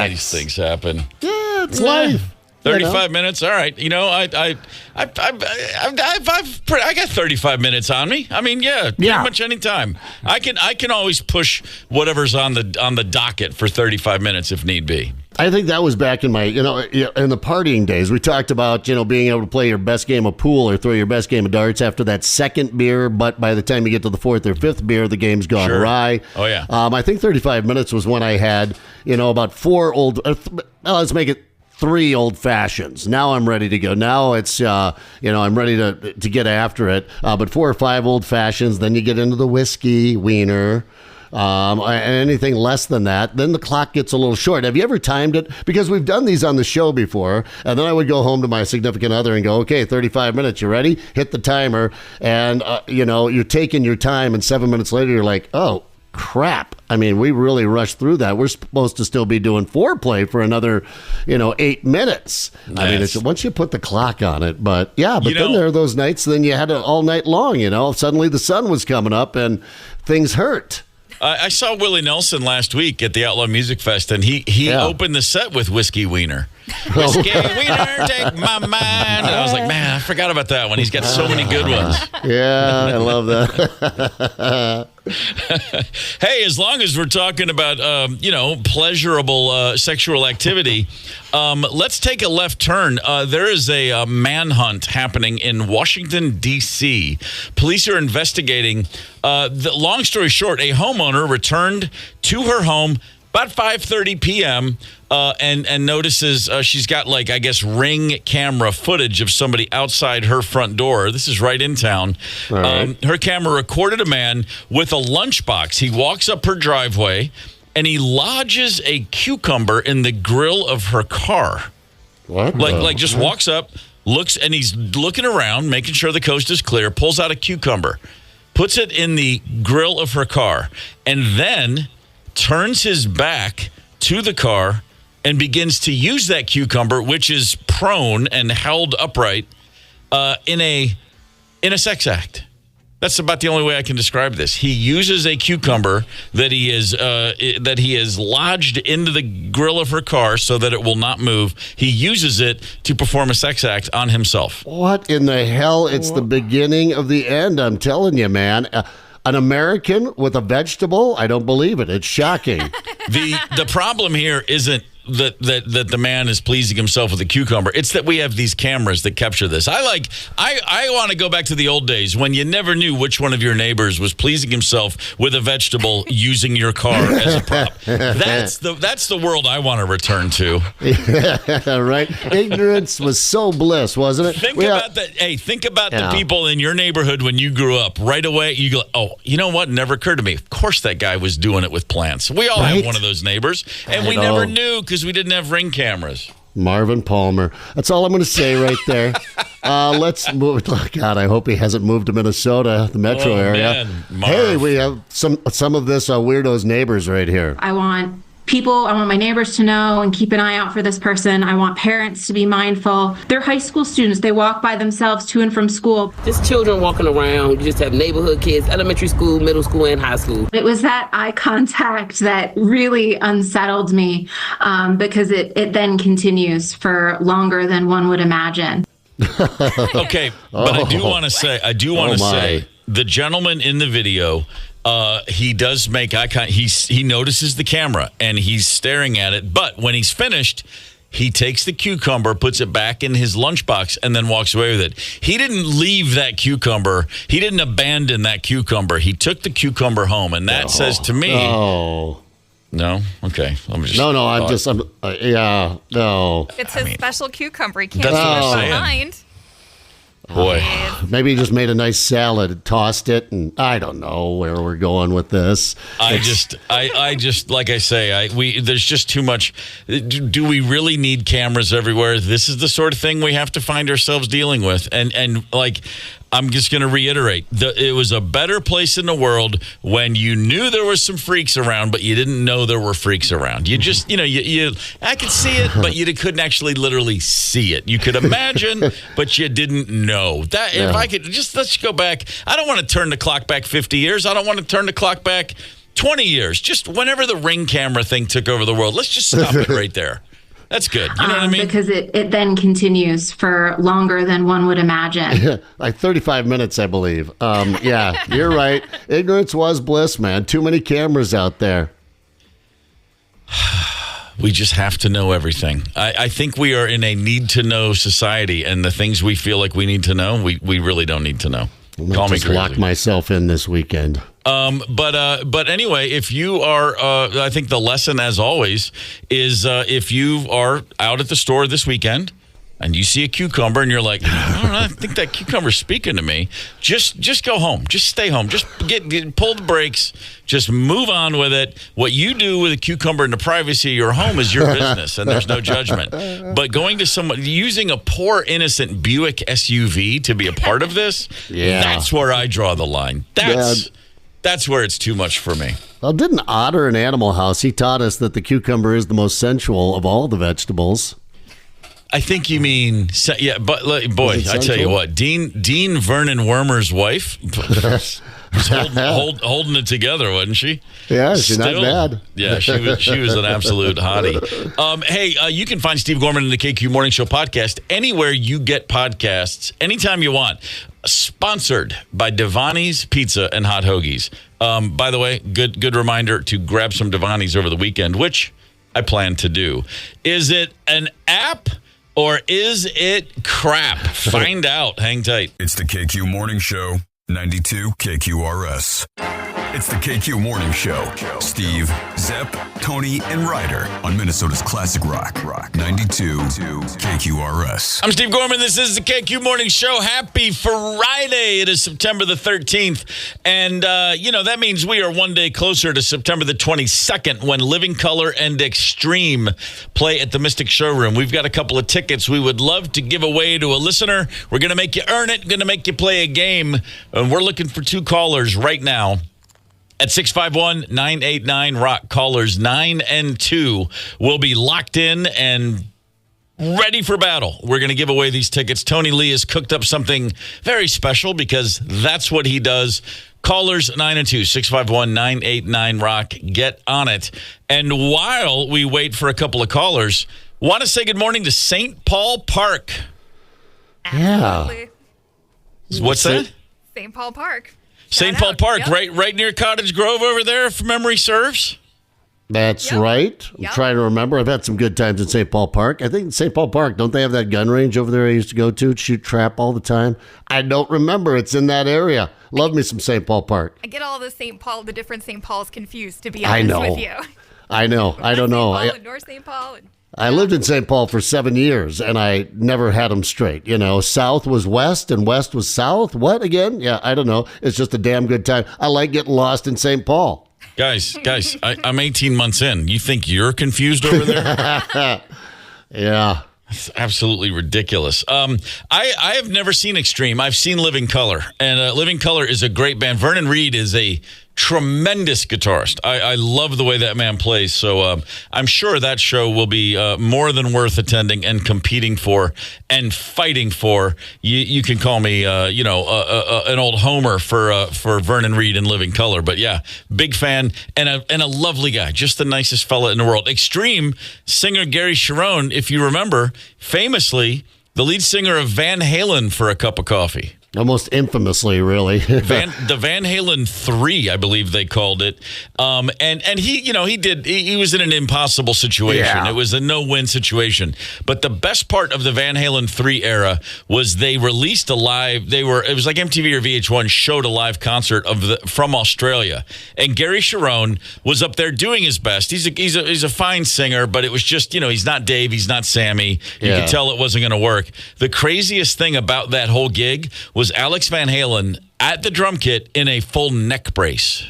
These things happen. Yeah, it's life. 35 minutes. All right. I've got 35 minutes on me. Pretty much any time. I can always push whatever's on the docket for 35 minutes if need be. I think that was back in my, in the partying days. We talked about, being able to play your best game of pool or throw your best game of darts after that second beer. But by the time you get to the fourth or fifth beer, the game's gone awry. Oh, yeah. I think 35 minutes was when I had, about four let's make it 3 old fashions. Now I'm ready to go. Now it's, I'm ready to get after it. But 4 or 5 old fashions, then you get into the whiskey wiener. And anything less than that, then the clock gets a little short. Have you ever timed it? Because we've done these on the show before, and then I would go home to my significant other and go, okay, 35 minutes, you ready? Hit the timer, and, you're taking your time, and 7 minutes later, you're like, oh, crap. We really rushed through that. We're supposed to still be doing foreplay for another, 8 minutes. Yes. It's once you put the clock on it, but then there are those nights, then you had it all night long, Suddenly the sun was coming up, and things hurt. I saw Willie Nelson last week at the Outlaw Music Fest, and he opened the set with Whiskey Wiener. Whiskey Wiener, take my mind. And I was like, man, I forgot about that one. He's got so many good ones. Yeah, I love that. Hey, as long as we're talking about, pleasurable sexual activity, let's take a left turn. There is a manhunt happening in Washington, D.C. Police are investigating. Long story short, a homeowner returned to her home about 5:30 p.m. And notices she's got Ring camera footage of somebody outside her front door. This is right in town. Right. Her camera recorded a man with a lunchbox. He walks up her driveway and he lodges a cucumber in the grill of her car. What? Just walks up, looks, and he's looking around, making sure the coast is clear, pulls out a cucumber, puts it in the grill of her car, and then turns his back to the car and begins to use that cucumber, which is prone and held upright, in a sex act. That's about the only way I can describe this. He uses a cucumber that he is lodged into the grill of her car so that it will not move. He uses it to perform a sex act on himself. What in the hell? It's the beginning of the end, I'm telling you, man. An American with a vegetable? I don't believe it. It's shocking. The problem here isn't that the man is pleasing himself with a cucumber. It's that we have these cameras that capture this. I want to go back to the old days when you never knew which one of your neighbors was pleasing himself with a vegetable using your car as a prop. That's the world I want to return to. Yeah, right? Ignorance was so bliss, wasn't it? Think about the people in your neighborhood when you grew up. Right away, you go, oh, you know what? Never occurred to me. Of course that guy was doing it with plants. We all have one of those neighbors, and we never knew because we didn't have Ring cameras. Marvin Palmer. That's all I'm going to say right there. Let's move. Oh, God, I hope he hasn't moved to Minnesota, the metro area. Man, hey, we have some of this weirdo's neighbors right here. I want my neighbors to know and keep an eye out for this person. I want parents to be mindful. They're high school students. They walk by themselves to and from school. Just children walking around. You just have neighborhood kids, elementary school, middle school, and high school. It was that eye contact that really unsettled me because it then continues for longer than one would imagine. Okay, but I do want to say, the gentleman in the video, he does make eye contact. He notices the camera and he's staring at it. But when he's finished, he takes the cucumber, puts it back in his lunchbox, and then walks away with it. He didn't leave that cucumber. He didn't abandon that cucumber. He took the cucumber home, and that says to me, no. Okay. No. It's his special cucumber. He can't That's what I'm leave it saying. behind. Boy. Maybe he just made a nice salad, tossed it, and I don't know where we're going with this. I just like I say, there's just too much. Do we really need cameras everywhere? This is the sort of thing we have to find ourselves dealing with. And like, I'm just going to reiterate, it was a better place in the world when you knew there was some freaks around, but you didn't know there were freaks around. You just, I could see it, but you couldn't actually literally see it. You could imagine, but you didn't know. If I could, let's go back. I don't want to turn the clock back 50 years. I don't want to turn the clock back 20 years. Just whenever the Ring camera thing took over the world, let's just stop it right there. That's good. You know what I mean? Because it then continues for longer than one would imagine. Like 35 minutes, I believe. Yeah, you're right. Ignorance was bliss, man. Too many cameras out there. We just have to know everything. I think we are in a need-to-know society, and the things we feel like we need to know, we really don't need to know. Call me crazy. Lock myself in this weekend. But anyway, if you are, I think the lesson, as always, is if you are out at the store this weekend and you see a cucumber and you're like, I don't know, I think that cucumber's speaking to me, just go home. Just stay home. Just pull the brakes. Just move on with it. What you do with a cucumber in the privacy of your home is your business, and there's no judgment. But going to using a poor, innocent Buick SUV to be a part of this, that's where I draw the line. That's where it's too much for me. Well, didn't Otter in Animal House, he taught us that the cucumber is the most sensual of all the vegetables. I think you mean, yeah, but boy, I tell you what, Dean Vernon Wormer's wife was holding it together, wasn't she? Yeah, she's not bad. Yeah, she was an absolute hottie. Hey, you can find Steve Gorman in the KQ Morning Show podcast anywhere you get podcasts, anytime you want. Sponsored by Devani's Pizza and Hot Hoagies. By the way, good reminder to grab some Devani's over the weekend, which I plan to do. Is it an app or is it crap? Find out. Hang tight. It's the KQ Morning Show, 92 KQRS. It's the KQ Morning Show. Steve, Zepp, Tony, and Ryder on Minnesota's classic rock. 92 KQRS. I'm Steve Gorman. This is the KQ Morning Show. Happy Friday. It is September the 13th. And, that means we are one day closer to September the 22nd when Living Color and Extreme play at the Mystic Showroom. We've got a couple of tickets we would love to give away to a listener. We're going to make you earn it, going to make you play a game. And we're looking for 2 callers right now. At 651-989-ROCK, callers 9 and 2 will be locked in and ready for battle. We're going to give away these tickets. Tony Lee has cooked up something very special because that's what he does. Callers 902-651-989-ROCK. Get on it. And while we wait for a couple of callers, want to say good morning to St. Paul Park. Absolutely. What's that? St. Paul Park. St. Paul Park, right near Cottage Grove over there, if memory serves. That's right. I'm trying to remember. I've had some good times in St. Paul Park. I think in St. Paul Park, don't they have that gun range over there I used to go to, shoot trap all the time? I don't remember. It's in that area. Love me some St. Paul Park. I get all the different St. Pauls confused, to be honest with you. I know. I don't know. St. Paul and North St. Paul. I lived in St. Paul for 7 years, and I never had them straight. You know, south was west, and west was south. What again? Yeah, I don't know. It's just a damn good time. I like getting lost in St. Paul. Guys, I'm 18 months in. You think you're confused over there? Yeah. It's absolutely ridiculous. I have never seen Extreme. I've seen Living Colour, and Living Colour is a great band. Vernon Reid is a tremendous guitarist. I love the way that man plays. So I'm sure that show will be more than worth attending and competing for and fighting for. You can call me, an old homer for Vernon Reid and Living Colour. But yeah, big fan and a lovely guy, just the nicest fella in the world. Extreme singer Gary Cherone, if you remember, famously the lead singer of Van Halen for A Cup of Coffee. Almost infamously, really. the Van Halen 3, I believe they called it. And he was in an impossible situation. Yeah. It was a no-win situation. But the best part of the Van Halen 3 era was they released it was like MTV or VH1 showed a live concert from Australia. And Gary Cherone was up there doing his best. He's a fine singer, but it was just, he's not Dave, he's not Sammy. You could tell it wasn't going to work. The craziest thing about that whole gig was Alex Van Halen at the drum kit in a full neck brace.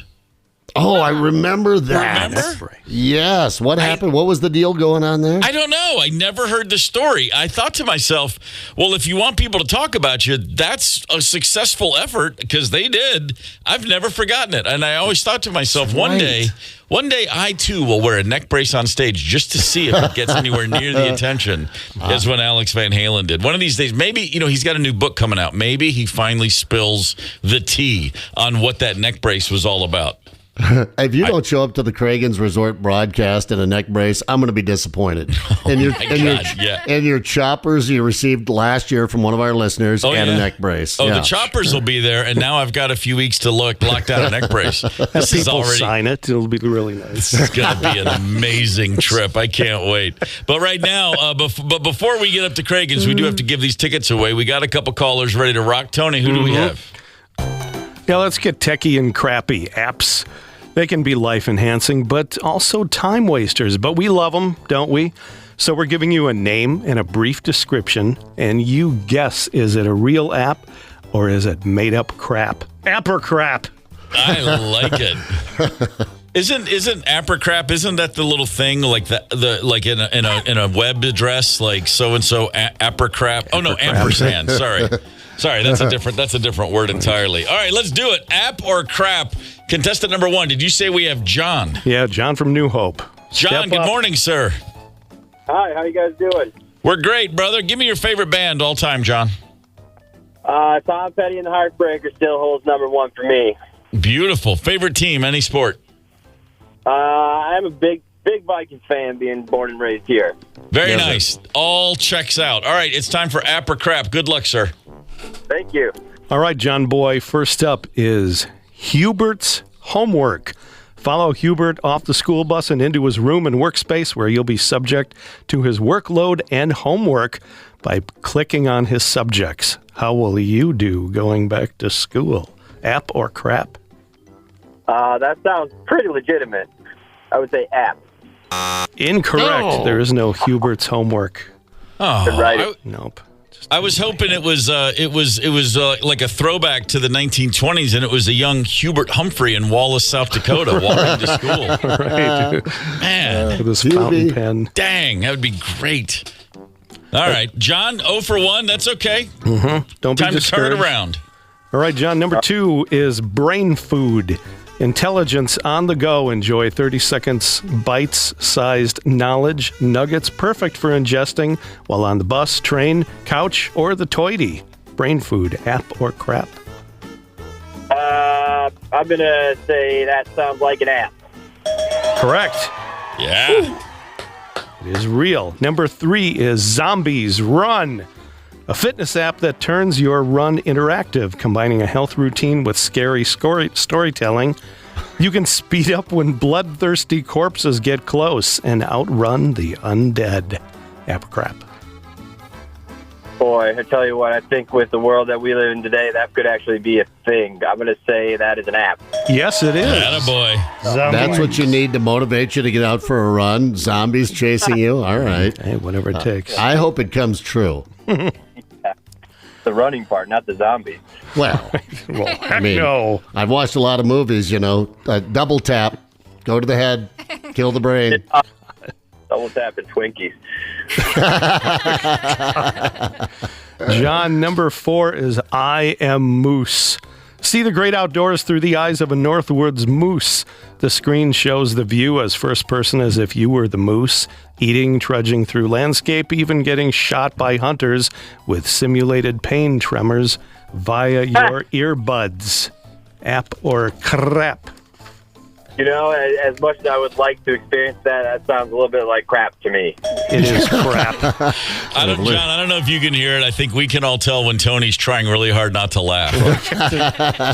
Oh, I remember that. Remember? Yes. What happened? What was the deal going on there? I don't know. I never heard the story. I thought to myself, well, if you want people to talk about you, that's a successful effort because they did. I've never forgotten it. And I always thought to myself, one day I too will wear a neck brace on stage just to see if it gets anywhere near the attention as when Alex Van Halen did. One of these days, maybe, he's got a new book coming out. Maybe he finally spills the tea on what that neck brace was all about. If you don't show up to the Craigan's Resort broadcast in a neck brace, I'm going to be disappointed. And your choppers you received last year from one of our listeners and a neck brace. The choppers will be there, and now I've got a few weeks to lock down a neck brace. As people sign it, it'll be really nice. This is going to be an amazing trip. I can't wait. But right now, but before we get up to Craigan's, we do have to give these tickets away. We got a couple callers ready to rock. Tony, who do we have? Yeah, let's get techie and crappy apps. They can be life-enhancing, but also time wasters. But we love them, don't we? So we're giving you a name and a brief description, and you guess, is it a real app or is it made-up crap? App or crap? I like it. Isn't app or crap? Isn't that the little thing like like in a web address like so and so app or crap? Oh no, ampersand. Sorry, that's a different word entirely. All right, let's do it. App or crap? Contestant number 1. Did you say we have John? Yeah, John from New Hope. John, good morning, sir. Hi, how you guys doing? We're great, brother. Give me your favorite band all time, John. Tom Petty and the Heartbreakers still holds number 1 for me. Beautiful. Favorite team, any sport? I'm a big Vikings fan, being born and raised here. Very nice. All checks out. All right, it's time for app or crap. Good luck, sir. Thank you. All right, John boy. First up is Hubert's homework. Follow Hubert off the school bus and into his room and workspace where you'll be subject to his workload and homework by clicking on his subjects. How will you do going back to school? App or crap? That sounds pretty legitimate. I would say app. Incorrect. No. There is no Hubert's homework. Oh, right. Nope. I was hoping it was like a throwback to the 1920s, and it was a young Hubert Humphrey in Wallace, South Dakota, walking to school. Right. Man, with his fountain pen. Dang, that would be great. All right, John, 0 for 1. That's okay. Mm-hmm. Don't be Time to turn it discouraged. around. All right, John, number 2 is brain food. Intelligence on the go. Enjoy 30 seconds bites-sized knowledge nuggets, perfect for ingesting while on the bus, train, couch, or the toity. Brain food, app or crap? I'm going to say that sounds like an app. Correct. Yeah. It is real. Number 3 is Zombies Run, a fitness app that turns your run interactive, combining a health routine with scary storytelling. You can speed up when bloodthirsty corpses get close and outrun the undead. App or crap? Boy, I tell you what, I think with the world that we live in today, that could actually be a thing. I'm going to say that is an app. Yes, it is. Attaboy. That's what you need to motivate you to get out for a run. Zombies chasing you. All right. Hey, whatever it takes. I hope it comes true. The running part, not the zombies. Well, Well, I mean, no. I've watched a lot of movies, double tap, go to the head, kill the brain. Double tap and Twinkies. John, number 4 is I Am Moose. See the great outdoors through the eyes of a Northwoods moose. The screen shows the view as first person as if you were the moose, eating, trudging through landscape, even getting shot by hunters with simulated pain tremors via your earbuds. App or crap? You know, as much as I would like to experience that, that sounds a little bit like crap to me. It is crap. John, I don't know if you can hear it. I think we can all tell when Tony's trying really hard not to laugh.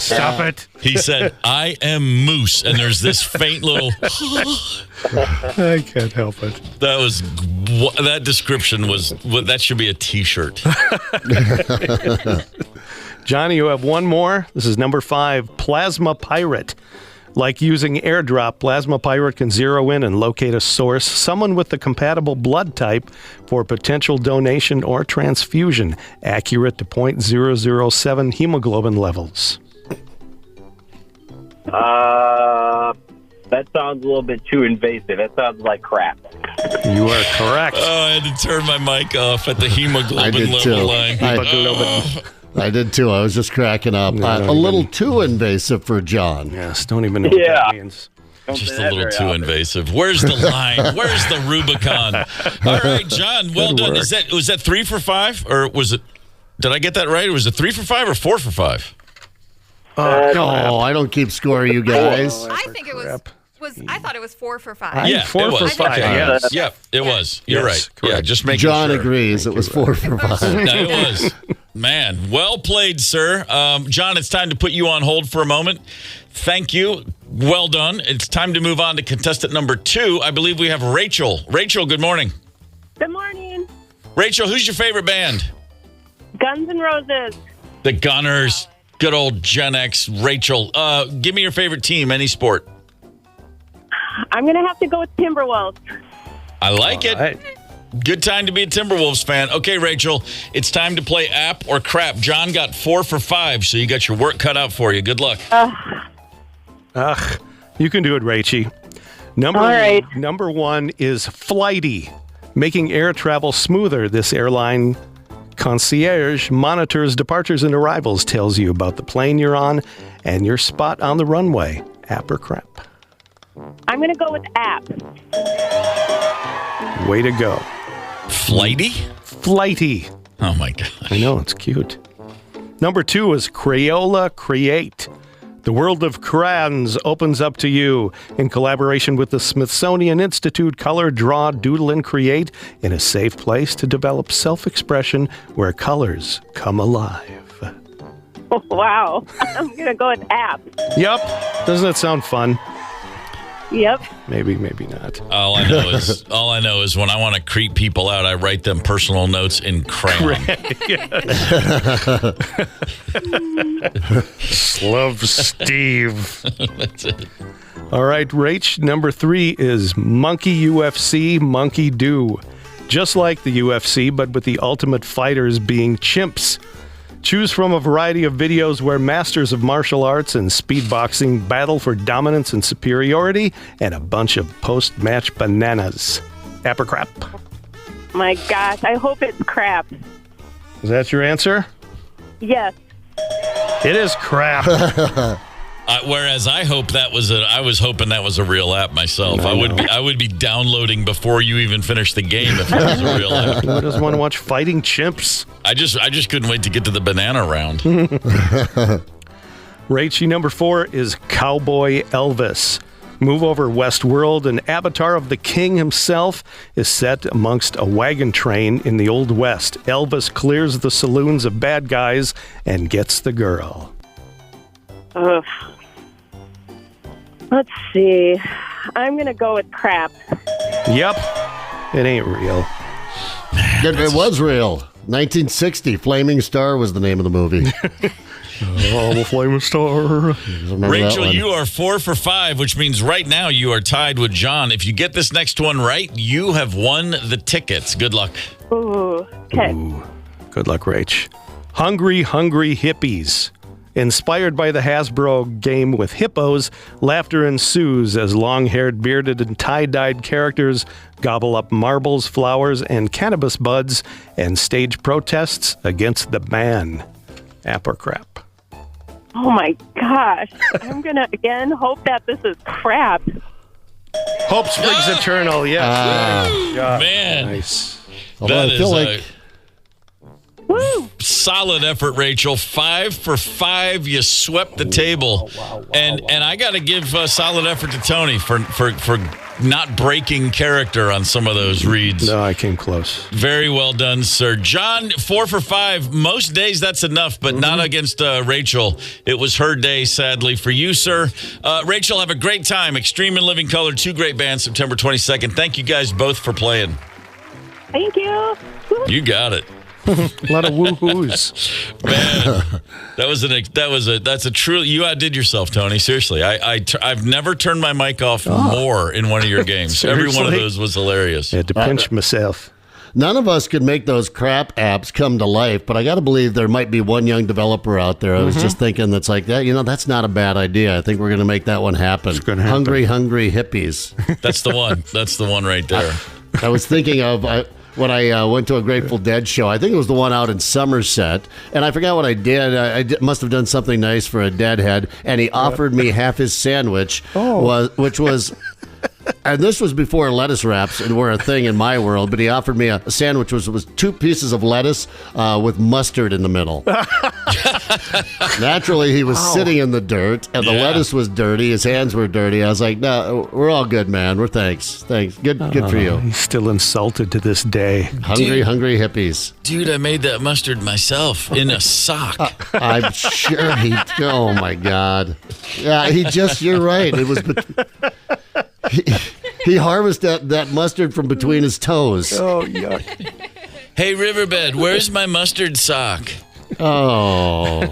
Stop it. He said, I am Moose, and there's this faint little... I can't help it. That description that should be a T-shirt. Johnny, you have one more. This is number 5, Plasma Pirate. Like using AirDrop, Plasma Pirate can zero in and locate a source, someone with the compatible blood type for potential donation or transfusion, accurate to .007 hemoglobin levels. That sounds a little bit too invasive. That sounds like crap. You are correct. Oh, I had to turn my mic off at the hemoglobin level line. I did too. I was just cracking up. A little too invasive for John. Yes, don't even know what that means. Just a little too invasive. Where's the line? Where's the Rubicon? All right, John, well done. Was that 3 for 5? Or was it, did I get that right? Was it 3 for 5 or 4 for 5? No, I don't keep score, you guys. I think it was I thought it was 4 for 5. Yeah, 4 for 5. Yes. Yep, it was. You're right. Correct. Yeah, just making John sure. agrees. It was 4 for 5. No, it was. Man, well played, sir. John, it's time to put you on hold for a moment. Thank you. Well done. It's time to move on to contestant number 2. I believe we have Rachel. Rachel, good morning. Good morning. Rachel, who's your favorite band? Guns N' Roses. The Gunners. Good old Gen X. Rachel, give me your favorite team, any sport. I'm going to have to go with Timberwolves. I like it. Right. Good time to be a Timberwolves fan. Okay, Rachel, it's time to play app or crap. John got 4 for 5, so you got your work cut out for you. Good luck. You can do it, Rachie. Number 1 is Flighty, making air travel smoother. This airline concierge monitors departures and arrivals, tells you about the plane you're on and your spot on the runway. App or crap? I'm going to go with app. Way to go. Flighty? Flighty. Oh, my God. I know, it's cute. Number 2 is Crayola Create. The world of crayons opens up to you. In collaboration with the Smithsonian Institute, color, draw, doodle, and create in a safe place to develop self-expression where colors come alive. Oh, wow. I'm going to go with app. Yep. Doesn't that sound fun? Yep. Maybe not. All I know is when I want to creep people out, I write them personal notes in crayon. Love Steve. That's it. All right, Rach, number 3 is Monkey UFC Monkey Do. Just like the UFC, but with the ultimate fighters being chimps. Choose from a variety of videos where masters of martial arts and speed boxing battle for dominance and superiority, and a bunch of post-match bananas. App or crap? My gosh, I hope it's crap. Is that your answer? Yes. It is crap. Whereas I was hoping that was a real app myself. I would be downloading before you even finish the game if it was a real app. Who doesn't want to watch fighting chimps? I just couldn't wait to get to the banana round. Rachie, number 4 is Cowboy Elvis. Move over Westworld, an avatar of the king himself is set amongst a wagon train in the Old West. Elvis clears the saloons of bad guys and gets the girl. Ugh. Let's see. I'm going to go with crap. Yep. It ain't real. It was real. 1960, Flaming Star was the name of the movie. Oh, the Flaming Star. Rachel, you are 4 for 5, which means right now you are tied with John. If you get this next one right, you have won the tickets. Good luck. Ooh, okay. Good luck, Rach. Hungry, Hungry Hippies. Inspired by the Hasbro game with hippos, laughter ensues as long-haired, bearded, and tie-dyed characters gobble up marbles, flowers, and cannabis buds and stage protests against the ban. App or crap? Oh, my gosh. I'm going to, again, hope that this is crap. Hope springs eternal, yes. Man. Nice. That I feel is like Woo! solid effort, Rachel. 5 for 5. You swept the table. And I got to give solid effort to Tony for not breaking character on some of those reads. No, I came close. Very well done, sir. John, 4 for 5. Most days that's enough, but not against Rachel. It was her day, sadly, for you, sir. Rachel, have a great time. Extreme and Living Color, 2 great bands, September 22nd. Thank you guys both for playing. Thank you. You got it. A lot of woo-hoos. Man, that's a true. You outdid yourself, Tony. Seriously, I've never turned my mic off more in one of your games. Every one of those was hilarious. I had to pinch myself. none of us could make those crap apps come to life, but I got to believe there might be one young developer out there. I was just thinking that's like that. You know, that's not a bad idea. I think we're going to make that one happen. Hungry, hungry hippies. That's the one. That's the one right there. I was thinking of when I went to a Grateful Dead show. I think it was the one out in Somerset, and I forgot what I did. I must have done something nice for a deadhead, and he offered me half his sandwich, which was. And this was before lettuce wraps were a thing in my world, but he offered me a sandwich which was 2 pieces of lettuce with mustard in the middle. Naturally, he was sitting in the dirt, and the lettuce was dirty. His hands were dirty. I was like, no, we're all good, man. We're thanks. Good for you. He's still insulted to this day. Hungry hippies. Dude, I made that mustard myself in a sock. I'm sure he... Oh, my God. Yeah, you're right. It was... He harvested that mustard from between his toes. Oh, yuck. Hey, Riverbed, where's my mustard sock? Oh.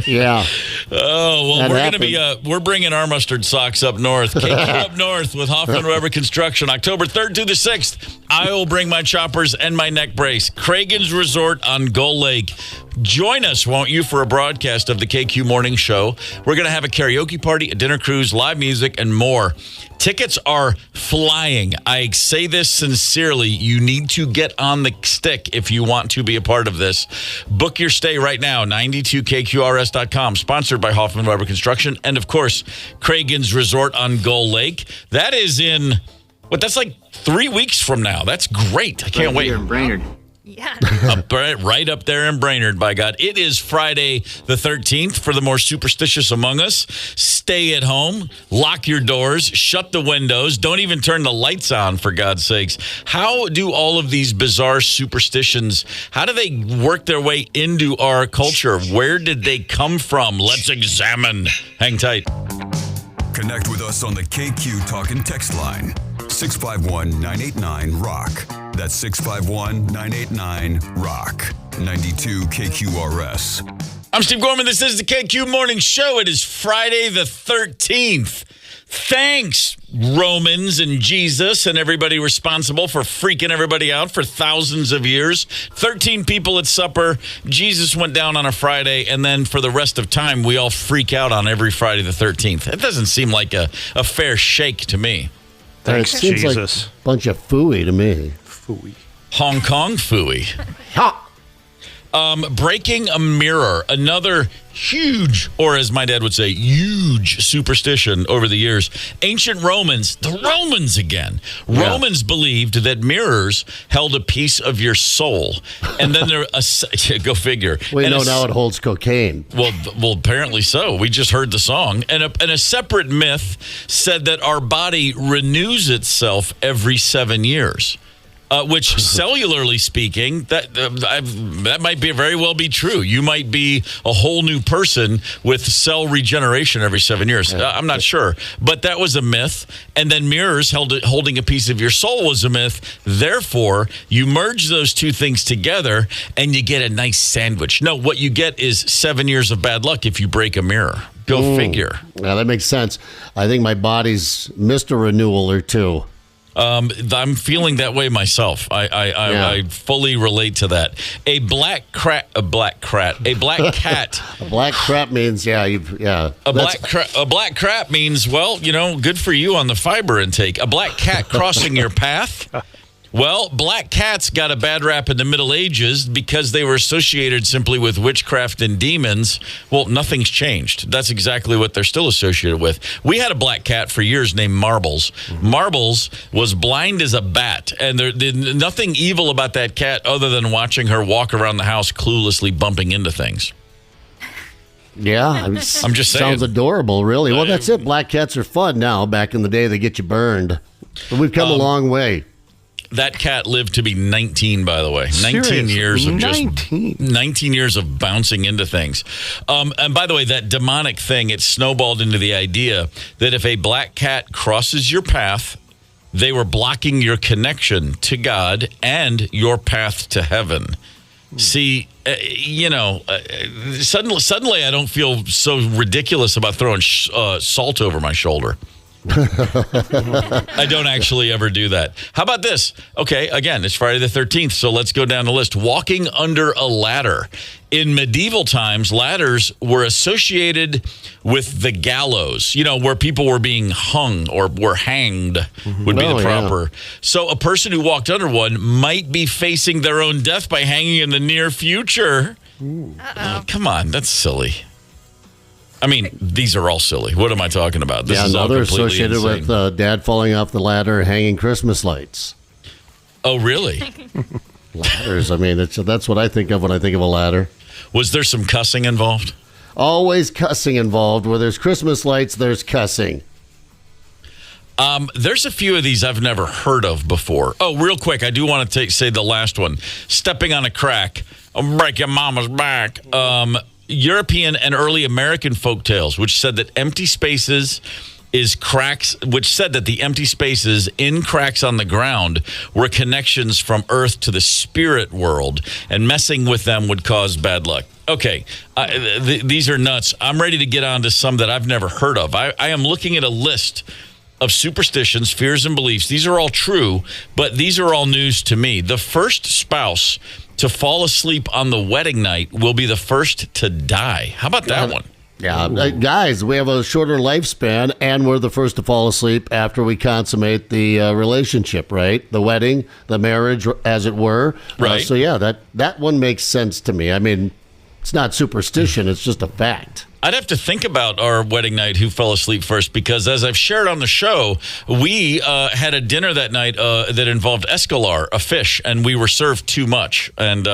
Yeah. Oh, well, we're bringing our mustard socks up north. KQ up north with Hoffman Weber Construction. October 3rd through the 6th. I will bring my choppers and my neck brace. Cragen's Resort on Gull Lake. Join us, won't you, for a broadcast of the KQ Morning Show. We're going to have a karaoke party, a dinner cruise, live music, and more. Tickets are flying. I say this sincerely. You need to get on the stick if you want to be a part of this. Book your stay right now, 92kqrs.com. Sponsored by Hoffman Weber Construction. And, of course, Cragen's Resort on Gull Lake. That is that's like 3 weeks from now. That's great. I can't wait. Here in Brainerd. Yeah. Right up there in Brainerd, by God. It is Friday the 13th for the more superstitious among us. Stay at home, lock your doors, shut the windows, don't even turn the lights on, for God's sakes. How do all of these bizarre superstitions, how do they work their way into our culture? Where did they come from? Let's examine. Hang tight. Connect with us on the KQ Talk and Text line. 651-989-ROCK. That's 651-989-ROCK. 92 KQRS. I'm Steve Gorman. This is the KQ Morning Show. It is Friday the 13th. Thanks, Romans and Jesus and everybody responsible for freaking everybody out for thousands of years. 13 people at supper. Jesus went down on a Friday, and then for the rest of time, we all freak out on every Friday the 13th. It doesn't seem like a fair shake to me. Thanks, it seems Jesus. like a bunch of phooey to me. Phooey. Hong Kong phooey. Breaking a mirror, another huge, or as my dad would say, huge superstition over the years. Ancient Romans, the Romans again. Yeah. Romans believed that mirrors held a piece of your soul. And then go figure. We know now it holds cocaine. Well, apparently so. We just heard the song. And a separate myth said that our body renews itself every 7 years. Which, cellularly speaking, that might very well be true. You might be a whole new person with cell regeneration every 7 years. I'm not sure, but that was a myth. And then mirrors holding a piece of your soul was a myth. Therefore, you merge those two things together, and you get a nice sandwich. No, what you get is 7 years of bad luck if you break a mirror. Go figure. Yeah, that makes sense. I think my body's missed a renewal or two. I'm feeling that way myself. I fully relate to that. A black cat. A black crap means A black crap means, well, good for you on the fiber intake. A black cat crossing your path. Well, black cats got a bad rap in the Middle Ages because they were associated simply with witchcraft and demons. Well, nothing's changed. That's exactly what they're still associated with. We had a black cat for years named Marbles. Marbles was blind as a bat, and there's nothing evil about that cat other than watching her walk around the house cluelessly bumping into things. Yeah, I'm just saying. Sounds adorable, really. Well, that's it. Black cats are fun now. Back in the day, they get you burned. But we've come a long way. That cat lived to be 19, by the way. 19 years of 19 years of bouncing into things. And by the way, that demonic thing, it snowballed into the idea that if a black cat crosses your path, they were blocking your connection to God and your path to heaven. See, suddenly I don't feel so ridiculous about throwing salt over my shoulder. I don't actually ever do that. How about this? Okay, again, it's Friday the 13th, so let's go down the list. Walking under a ladder. In medieval times, ladders were associated with the gallows, where people were being hung or were hanged would be the proper. Yeah. So a person who walked under one might be facing their own death by hanging in the near future. Oh, come on, that's silly. I mean, these are all silly. What am I talking about? This is all completely associated insane. with dad falling off the ladder, hanging Christmas lights. Oh, really? Ladders. I mean, that's what I think of when I think of a ladder. Was there some cussing involved? Always cussing involved. Where there's Christmas lights, there's cussing. There's a few of these I've never heard of before. Oh, real quick, I do want to say the last one. Stepping on a crack. I'll break your mama's back. European and early American folktales, which said that the empty spaces in cracks on the ground were connections from Earth to the spirit world, and messing with them would cause bad luck. Okay, these are nuts. I'm ready to get on to some that I've never heard of. I am looking at a list of superstitions, fears, and beliefs. These are all true, but these are all news to me. The first spouse to fall asleep on the wedding night will be the first to die. How about that one? Yeah, guys, we have a shorter lifespan, and we're the first to fall asleep after we consummate the relationship, right? The wedding, the marriage, as it were. Right. So, yeah, that one makes sense to me. I mean, it's not superstition, it's just a fact. I'd have to think about our wedding night, who fell asleep first, because as I've shared on the show, we had a dinner that night that involved escolar, a fish, and we were served too much. And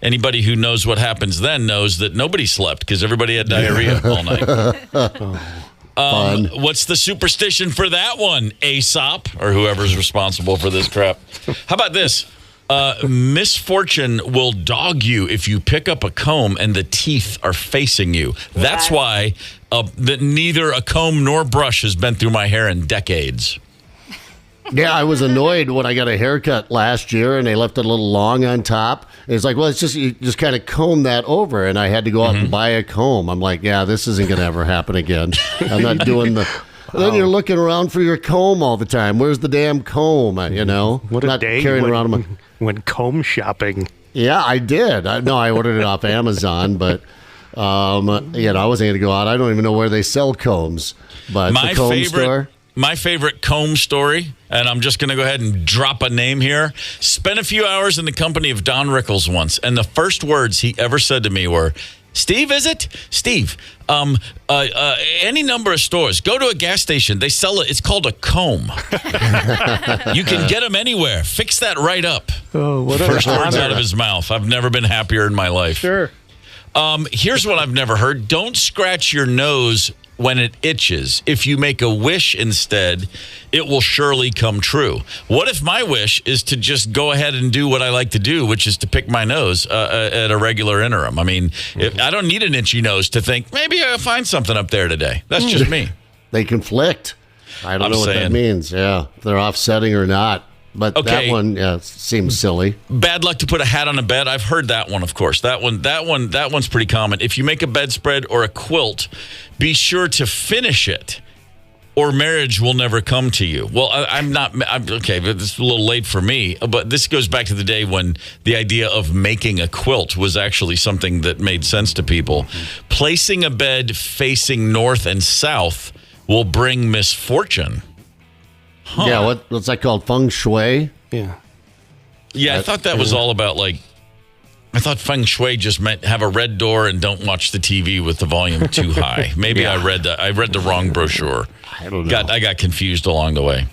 anybody who knows what happens then knows that nobody slept because everybody had diarrhea all night. What's the superstition for that one, Aesop, or whoever's responsible for this crap? How about this? Misfortune will dog you if you pick up a comb and the teeth are facing you. That's why neither a comb nor brush has been through my hair in decades. Yeah, I was annoyed when I got a haircut last year and they left it a little long on top. It's like, well, it's just, you just kind of comb that over, and I had to go out and buy a comb. I'm like, yeah, this isn't going to ever happen again. I'm not doing the... Then you're looking around for your comb all the time. Where's the damn comb? What a day went comb shopping. Yeah, I did. I ordered it off Amazon, but I wasn't going to go out. I don't even know where they sell combs. But my the comb favorite, store. my favorite comb story, and I'm just going to go ahead and drop a name here. Spent a few hours in the company of Don Rickles once, and the first words he ever said to me were, "Steve, is it? Steve, any number of stores. Go to a gas station. They sell it. It's called a comb. You can get them anywhere. Fix that right up." Oh, what a First words out of his mouth. I've never been happier in my life. Sure. Here's what I've never heard. Don't scratch your nose when it itches. If you make a wish instead, it will surely come true. What if my wish is to just go ahead and do what I like to do, which is to pick my nose at a regular interim? I mean, if, I don't need an itchy nose to think, maybe I'll find something up there today. That's just me. They conflict. I don't know what that means. Yeah, if they're offsetting or not. But that one seems silly. Bad luck to put a hat on a bed. I've heard that one, of course. That one's pretty common. If you make a bedspread or a quilt, be sure to finish it, or marriage will never come to you. Well, I'm okay, but it's a little late for me. But this goes back to the day when the idea of making a quilt was actually something that made sense to people. Placing a bed facing north and south will bring misfortune. Huh. Yeah, what's that called? Feng shui? Yeah. Yeah, I thought that was all about I thought feng shui just meant have a red door and don't watch the TV with the volume too high. Maybe I read the wrong brochure. I don't know. I got confused along the way.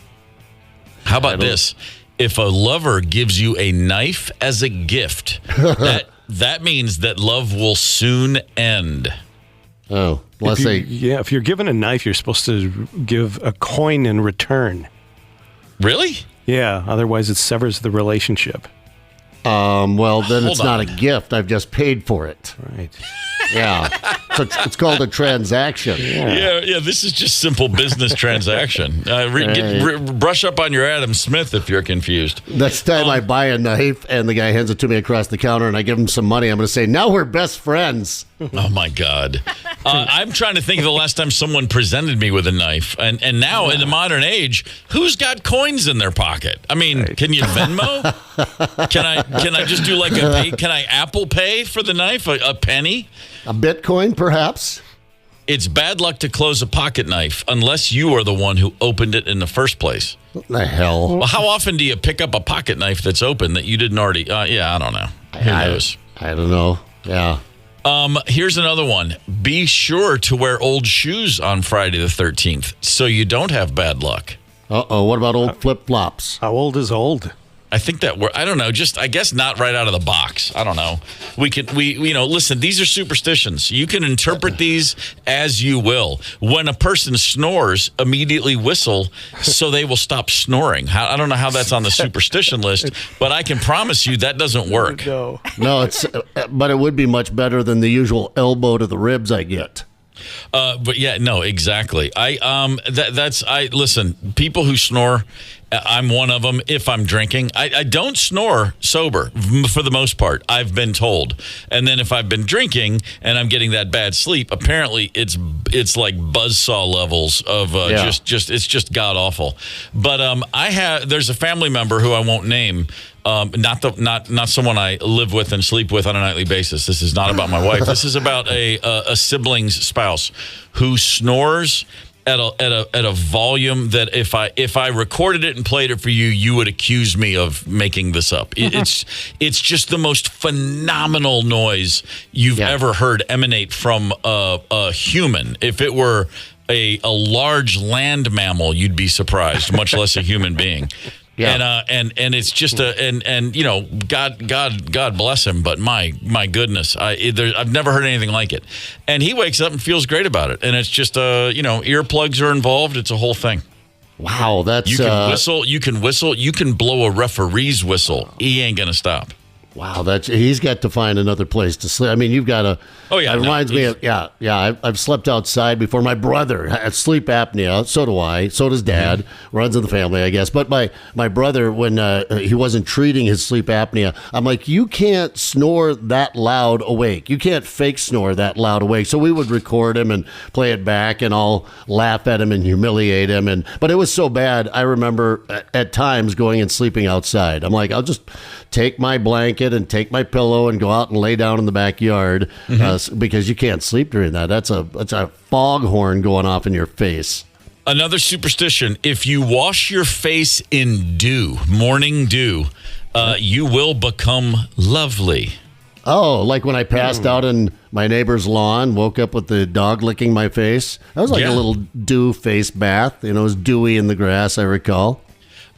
How about this? If a lover gives you a knife as a gift, that means that love will soon end. Oh, if you're given a knife, you're supposed to give a coin in return. Really? Yeah, otherwise it severs the relationship. Well, then it's not a gift. I've just paid for it. Right. Yeah. So it's called a transaction. Yeah. This is just simple business transaction. Brush up on your Adam Smith if you're confused. Next time I buy a knife and the guy hands it to me across the counter and I give him some money, I'm going to say, now we're best friends. Oh, my God. I'm trying to think of the last time someone presented me with a knife. And now, in the modern age, who's got coins in their pocket? I mean, can you Venmo? Can I just do can I Apple Pay for the knife? A penny? A Bitcoin, perhaps? It's bad luck to close a pocket knife unless you are the one who opened it in the first place. What the hell? Well, how often do you pick up a pocket knife that's open that you didn't already... I don't know. Who knows? I don't know. Yeah. Here's another one. Be sure to wear old shoes on Friday the 13th so you don't have bad luck. Uh-oh. What about old flip-flops? How old is old? I think I don't know, I guess not right out of the box. I don't know. Listen, these are superstitions. You can interpret these as you will. When a person snores, immediately whistle so they will stop snoring. I don't know how that's on the superstition list, but I can promise you that doesn't work. No, but it would be much better than the usual elbow to the ribs I get. But yeah, no, exactly. Listen, people who snore, I'm one of them if I'm drinking. I don't snore sober for the most part, I've been told. And then if I've been drinking and I'm getting that bad sleep, apparently it's like buzzsaw levels of it's just god awful. But there's a family member who I won't name. Not someone I live with and sleep with on a nightly basis. This is not about my wife. This is about a sibling's spouse who snores at a volume that if I recorded it and played it for you, you would accuse me of making this up. It's just the most phenomenal noise you've ever heard emanate from a human. If it were a large land mammal, you'd be surprised, much less a human being. Yeah. And it's just God bless him, but my goodness, I've never heard anything like it. And he wakes up and feels great about it. And it's just earplugs are involved. It's a whole thing. Wow, that's you can whistle, you can blow a referee's whistle. He ain't gonna stop. Wow, he's got to find another place to sleep. I mean, you've got to. Oh yeah, it reminds me of I've slept outside before. My brother had sleep apnea. So do I. So does Dad. Runs in the family, I guess. But my brother, when he wasn't treating his sleep apnea, I'm like, you can't snore that loud awake. You can't fake snore that loud awake. So we would record him and play it back, and I'll laugh at him and humiliate him. But it was so bad. I remember at times going and sleeping outside. I'm like, I'll just take my blanket and take my pillow and go out and lay down in the backyard because you can't sleep during that. That's a foghorn going off in your face. Another superstition: if you wash your face in dew, morning dew, you will become lovely. Oh, like when I passed out in my neighbor's lawn, woke up with the dog licking my face. That was like a little dew face bath. It was dewy in the grass, I recall.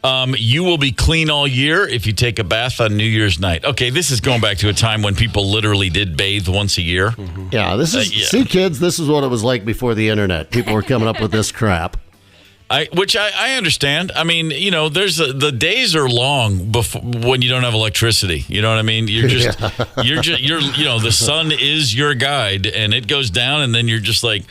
You will be clean all year if you take a bath on New Year's night. Okay, this is going back to a time when people literally did bathe once a year. Mm-hmm. Yeah, this is see, kids, this is what it was like before the internet. People were coming up with this crap. Which I understand. I mean, the days are long before when you don't have electricity. You know what I mean? You're just, the sun is your guide, and it goes down, and then you're just like,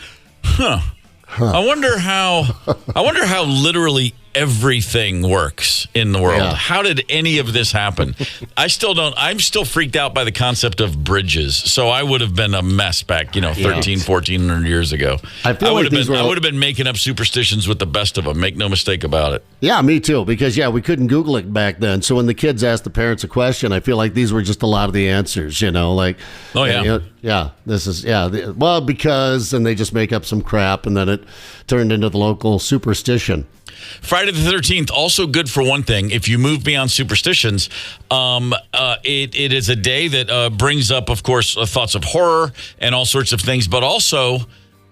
I wonder how literally everything works in the world. Yeah. How did any of this happen? I'm still freaked out by the concept of bridges. So I would have been a mess back, 1,400 years ago. I would have been making up superstitions with the best of them. Make no mistake about it. Yeah, me too. Because we couldn't Google it back then. So when the kids asked the parents a question, I feel like these were just a lot of the answers. Because, and they just make up some crap, and then it turned into the local superstition. Friday the 13th, also good for one thing. If you move beyond superstitions, it is a day that brings up, of course, thoughts of horror and all sorts of things, but also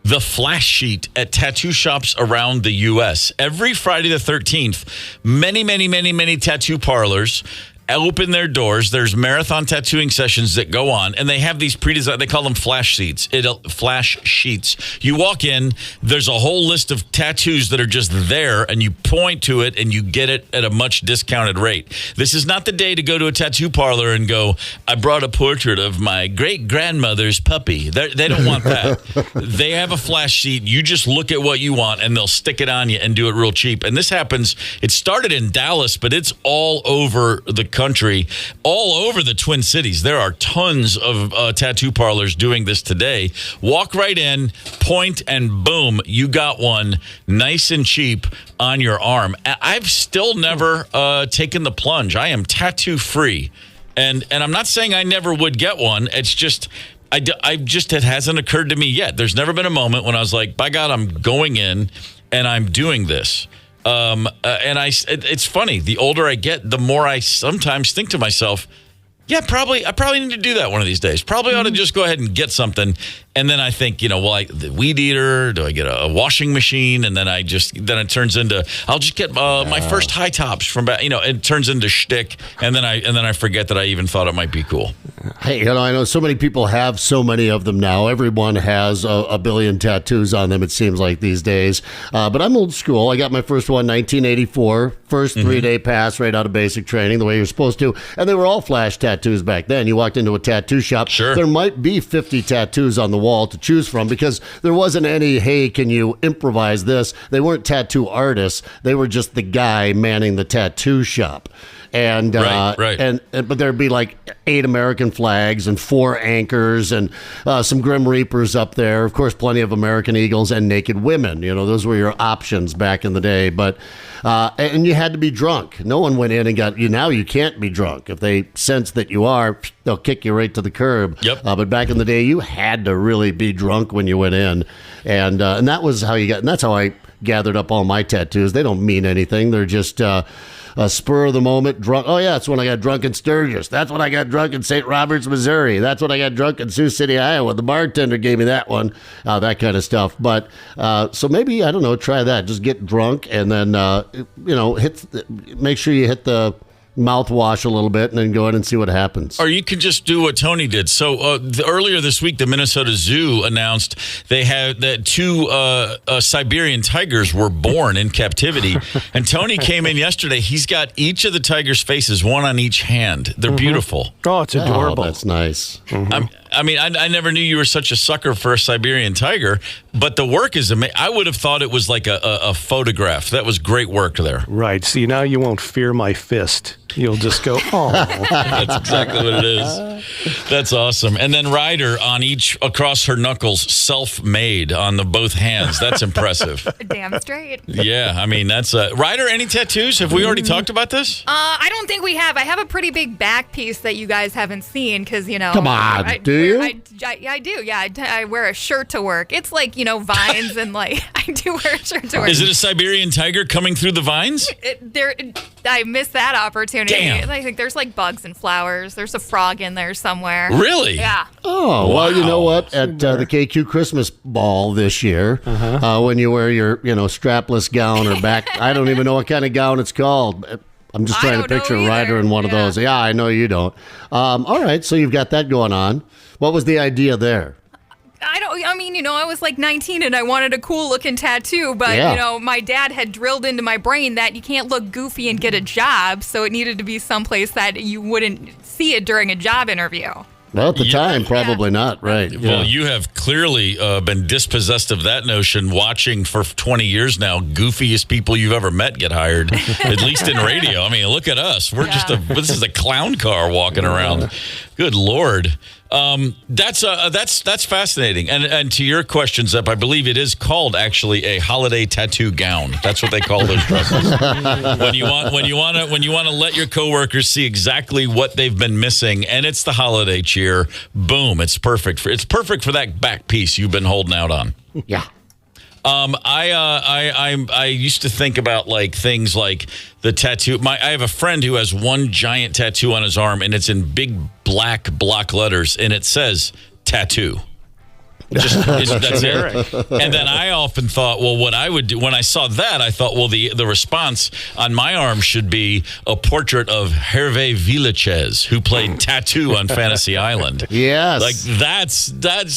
the flash sheet at tattoo shops around the U.S. Every Friday the 13th, many, many, many, many tattoo parlors open their doors. There's marathon tattooing sessions that go on, and they have these pre-designed, they call them flash sheets. Flash sheets. You walk in, there's a whole list of tattoos that are just there, and you point to it, and you get it at a much discounted rate. This is not the day to go to a tattoo parlor and go, I brought a portrait of my great-grandmother's puppy. They don't want that. They have a flash sheet. You just look at what you want, and they'll stick it on you and do it real cheap. And this happens, it started in Dallas, but it's all over the country, all over the Twin Cities. There are tons of tattoo parlors doing this today. Walk right in, point, and boom, you got one nice and cheap on your arm. I've still never taken the plunge. I am tattoo free, and I'm not saying I never would get one. It's just it hasn't occurred to me yet. There's never been a moment when I was like, by God, I'm going in and I'm doing this. It's funny. The older I get, the more I sometimes think to myself, I probably need to do that one of these days. Probably ought to just go ahead and get something. And then I think, the weed eater, do I get a washing machine? And then it turns into, I'll just get my first high tops from back, it turns into shtick. And then I forget that I even thought it might be cool. Hey, I know so many people have so many of them now. Everyone has a billion tattoos on them, it seems like these days. But I'm old school. I got my first one, 1984. First 3-day pass right out of basic training, the way you're supposed to. And they were all flash tattoos back then. You walked into a tattoo shop. Sure. There might be 50 tattoos on the wall to choose from because there wasn't any, hey, can you improvise this? They weren't tattoo artists. They were just the guy manning the tattoo shop. And right. But there'd be like 8 American flags and 4 anchors and some Grim Reapers up there. Of course, plenty of American Eagles and naked women. Those were your options back in the day. But and you had to be drunk. No one went in and got you. Now you can't be drunk. If they sense that you are, they'll kick you right to the curb. Yep. But back in the day, you had to really be drunk when you went in, and that was how you got. And that's how I gathered up all my tattoos. They don't mean anything. They're just a spur of the moment drunk. Oh yeah, that's when I got drunk in Sturgis. That's when I got drunk in St. Roberts, Missouri. That's when I got drunk in Sioux City, Iowa. The bartender gave me that one. That kind of stuff. But so maybe, I don't know, try that. Just get drunk and then make sure you hit the mouthwash a little bit and then go in and see what happens. Or you could just do what Tony did. So earlier this week, the Minnesota Zoo announced they had that 2 Siberian tigers were born in captivity. And Tony came in yesterday. He's got each of the tigers' faces, one on each hand. They're beautiful. Oh, it's adorable. Oh, that's nice. I never knew you were such a sucker for a Siberian tiger, but the work is amazing. I would have thought it was like a photograph. That was great work there. Right. See, now you won't fear my fist. You'll just go, oh. That's exactly what it is. That's awesome. And then Ryder on each, across her knuckles, self-made on both hands. That's impressive. Damn straight. Yeah, that's... Ryder, any tattoos? Have we already talked about this? I don't think we have. I have a pretty big back piece that you guys haven't seen because, Come on, dude. you? I do. Yeah, I wear a shirt to work. It's like, vines and like I do wear a shirt to work. Is it a Siberian tiger coming through the vines? I missed that opportunity. Damn. I think there's like bugs and flowers. There's a frog in there somewhere. Really? Yeah. Oh, well, you know what? At the KQ Christmas ball this year, when you wear your, strapless gown or back, I don't even know what kind of gown it's called. I'm just trying to picture Ryder in one of those. Yeah, I know you don't. All right, so you've got that going on. What was the idea there? I was like 19 and I wanted a cool looking tattoo, but my dad had drilled into my brain that you can't look goofy and get a job, so it needed to be someplace that you wouldn't see it during a job interview. Well, at the time, probably not, right? Well, you have clearly been dispossessed of that notion watching for 20 years now. Goofiest people you've ever met get hired, at least in radio. I mean, look at us. We're this is a clown car walking around. Good Lord. That's fascinating. And to your question, Zep, I believe it is called actually a holiday tattoo gown. That's what they call those dresses. when you want to let your coworkers see exactly what they've been missing, and it's the holiday cheer. Boom! It's perfect. It's perfect for that back piece you've been holding out on. Yeah. I used to think about like things like the tattoo. I have a friend who has one giant tattoo on his arm, and it's in big black block letters, and it says tattoo. That's it. And then I often thought, well, what I would do when I saw that, I thought, well, the response on my arm should be a portrait of Hervé Villachez, who played Tattoo on Fantasy Island. Yes, like that's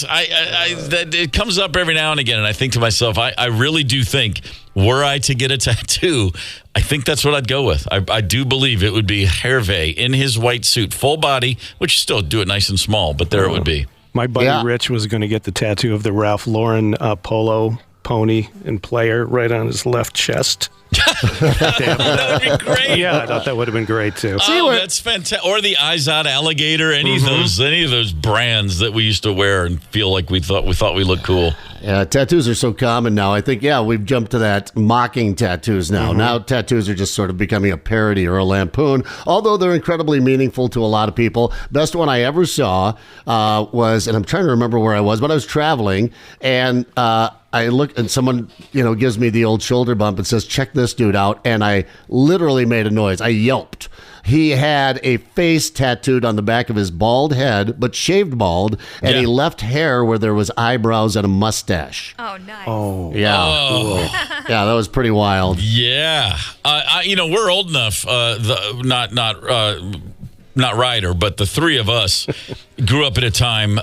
it comes up every now and again, and I think to myself, I really do think, were I to get a tattoo, I think that's what I'd go with. I do believe it would be Hervé in his white suit, full body, which still do it nice and small, but there it would be. My buddy Rich was going to get the tattoo of the Ralph Lauren polo pony and player right on his left chest. That would be great. Yeah, I thought that would have been great too. That's fantastic. Or the Izod alligator, any of those brands that we used to wear and feel like we thought we looked cool. Yeah, tattoos are so common now. I think, we've jumped to that mocking tattoos now. Now tattoos are just sort of becoming a parody or a lampoon, although they're incredibly meaningful to a lot of people. Best one I ever saw was, and I'm trying to remember where I was, but I was traveling, and I look, and someone, gives me the old shoulder bump and says, check this dude out. And I literally made a noise. I yelped. He had a face tattooed on the back of his bald head, but shaved bald, and he left hair where there was eyebrows and a mustache. Oh, nice. Oh. Yeah. Oh. Yeah, that was pretty wild. Yeah. We're old enough, not Ryder, but the three of us grew up at a time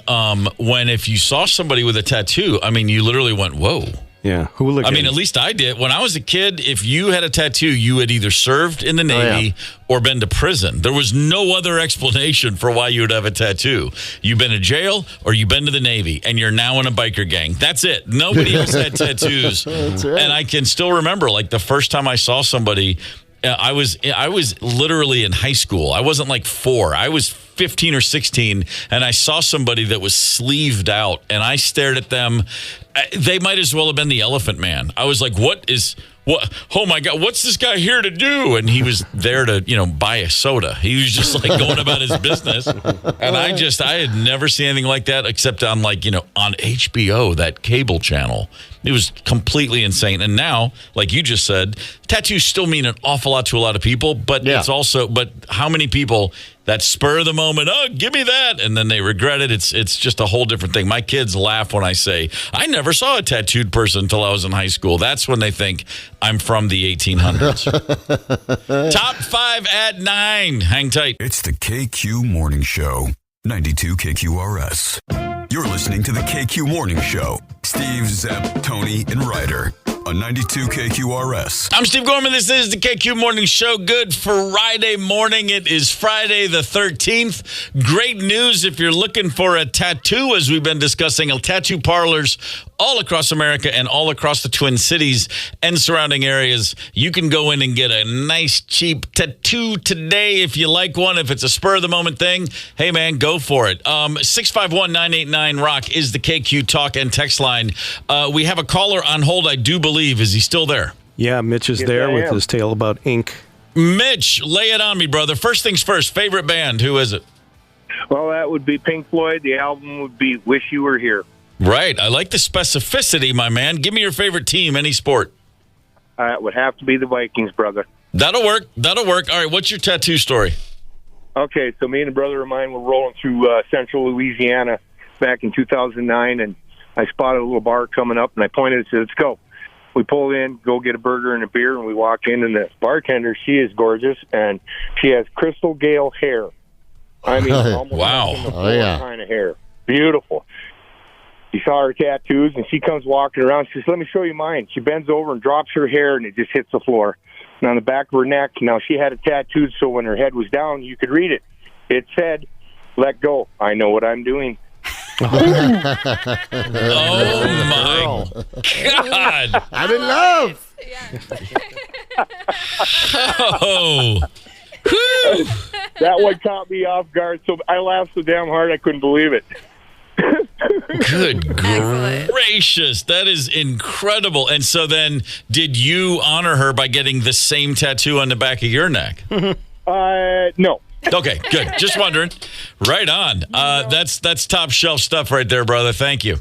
when if you saw somebody with a tattoo, you literally went, whoa. Yeah. At least I did. When I was a kid, if you had a tattoo, you had either served in the Navy or been to prison. There was no other explanation for why you would have a tattoo. You've been to jail or you've been to the Navy, and you're now in a biker gang. That's it. Nobody else had tattoos. That's right. And I can still remember, like, the first time I saw somebody, I was literally in high school. I wasn't like 4. I was 15 or 16, and I saw somebody that was sleeved out, and I stared at them. They might as well have been the Elephant Man. I was like, what? Oh my God, what's this guy here to do? And he was there to, buy a soda. He was just like going about his business. And I had never seen anything like that except on on HBO, that cable channel. It was completely insane. And now, like you just said, tattoos still mean an awful lot to a lot of people, but but how many people that spur of the moment, oh, give me that, and then they regret it. It's just a whole different thing. My kids laugh when I say, I never saw a tattooed person until I was in high school. That's when they think I'm from the 1800s. Top 5 at 9. Hang tight. It's the KQ Morning Show, 92 KQRS. You're listening to the KQ Morning Show. Steve, Zep, Tony, and Ryder on 92 KQRS. I'm Steve Gorman. This is the KQ Morning Show. Good Friday morning. It is Friday the 13th. Great news if you're looking for a tattoo, as we've been discussing. Tattoo parlors all across America and all across the Twin Cities and surrounding areas. You can go in and get a nice, cheap tattoo today if you like one. If it's a spur-of-the-moment thing, hey, man, go for it. 651-989-ROCK is the KQ talk and text line. We have a caller on hold, I do believe. Is he still there? Yeah, Mitch is there with his tale about ink. Mitch, lay it on me, brother. First things first, favorite band, who is it? Well, that would be Pink Floyd. The album would be Wish You Were Here. Right. I like the specificity, my man. Give me your favorite team, any sport. It would have to be the Vikings, brother. That'll work. All right, what's your tattoo story? Okay, so me and a brother of mine were rolling through central Louisiana back in 2009, and I spotted a little bar coming up, and I pointed and said, let's go. We pull in, go get a burger and a beer, and we walk in, and the bartender, she is gorgeous, and she has crystal gale hair. I mean, almost wow. Kind of hair. Beautiful. You saw her tattoos, and she comes walking around. She says, let me show you mine. She bends over and drops her hair, and it just hits the floor. And on the back of her neck, now she had it tattooed so when her head was down, you could read it. It said, let go. I know what I'm doing. Oh, my God. I'm in love. Oh. Whew. That one caught me off guard, so I laughed so damn hard I couldn't believe it. Good gracious. That is incredible. And so then, did you honor her by getting the same tattoo on the back of your neck? No. Okay, good. Just wondering. Right on. That's top shelf stuff right there, brother. Thank you.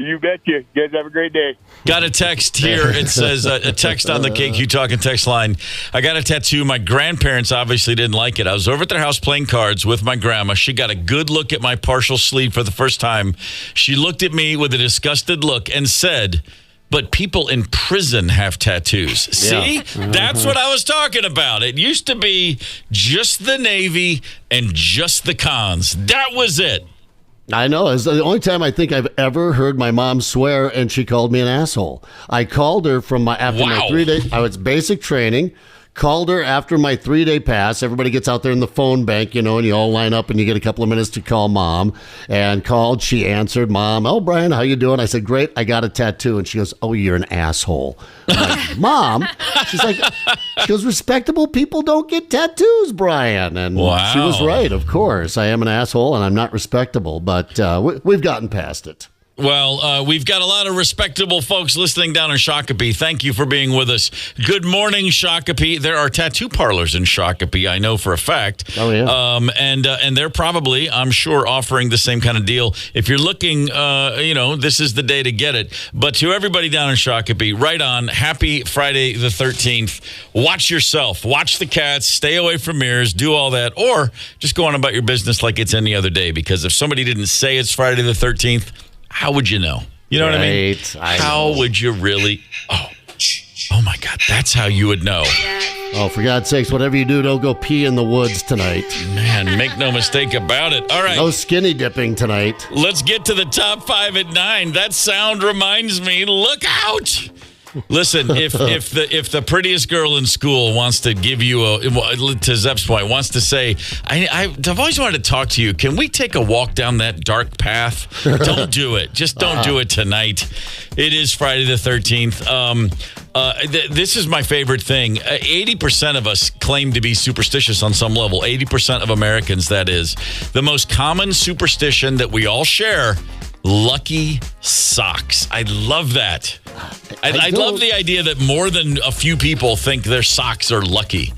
You bet you. You guys have a great day. Got a text here. It says a text on the KQ Talking text line. I got a tattoo. My grandparents obviously didn't like it. I was over at their house playing cards with my grandma. She got a good look at my partial sleeve for the first time. She looked at me with a disgusted look and said, but people in prison have tattoos. See? That's what I was talking about. It used to be just the Navy and just the cons. That was it. I know. It's the only time I think I've ever heard my mom swear, and she called me an asshole. I called her after my 3-day. I was basic training. Called her after my 3-day pass. Everybody gets out there in the phone bank, and you all line up, and you get a couple of minutes to call mom. And called. She answered, Mom. Oh, Brian, how you doing? I said, great. I got a tattoo. And she goes, oh, you're an asshole. I'm like, Mom. She goes, respectable people don't get tattoos, Brian. And she was right, of course. I am an asshole, and I'm not respectable. But we've gotten past it. Well, we've got a lot of respectable folks listening down in Shakopee. Thank you for being with us. Good morning, Shakopee. There are tattoo parlors in Shakopee, I know for a fact. Oh, yeah. And they're probably, I'm sure, offering the same kind of deal. If you're looking, this is the day to get it. But to everybody down in Shakopee, right on, happy Friday the 13th. Watch yourself. Watch the cats. Stay away from mirrors. Do all that. Or just go on about your business like it's any other day. Because if somebody didn't say it's Friday the 13th, how would you know? You know what I mean? How would you really? Oh my God, that's how you would know. Oh, for God's sakes, whatever you do, don't go pee in the woods tonight. Man, make no mistake about it. All right. No skinny dipping tonight. Let's get to the top 5 at 9. That sound reminds me, look out. Listen, if the prettiest girl in school wants to give you to Zep's point, wants to say, I've always wanted to talk to you. Can we take a walk down that dark path? Don't do it. Just don't do it tonight. It is Friday the 13th. This is my favorite thing. 80% of us claim to be superstitious on some level. 80% of Americans, that is. The most common superstition that we all share, lucky socks. I love that. I love the idea that more than a few people think their socks are lucky.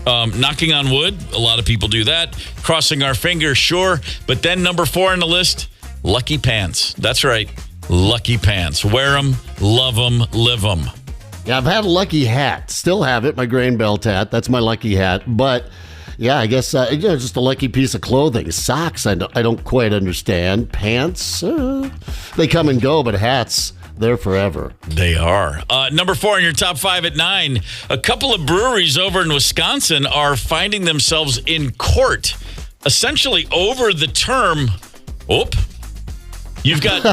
Knocking on wood, a lot of people do that. Crossing our fingers, sure. But then number 4 on the list, lucky pants. That's right. Lucky pants. Wear them, love them, live them. Yeah, I've had a lucky hat. Still have it, my grain belt hat. That's my lucky hat. But yeah, I guess just a lucky piece of clothing. Socks, I don't quite understand. Pants, they come and go, but hats, they're forever. They are. Number 4 in your top 5 at 9. A couple of breweries over in Wisconsin are finding themselves in court, essentially over the term "oop." You've got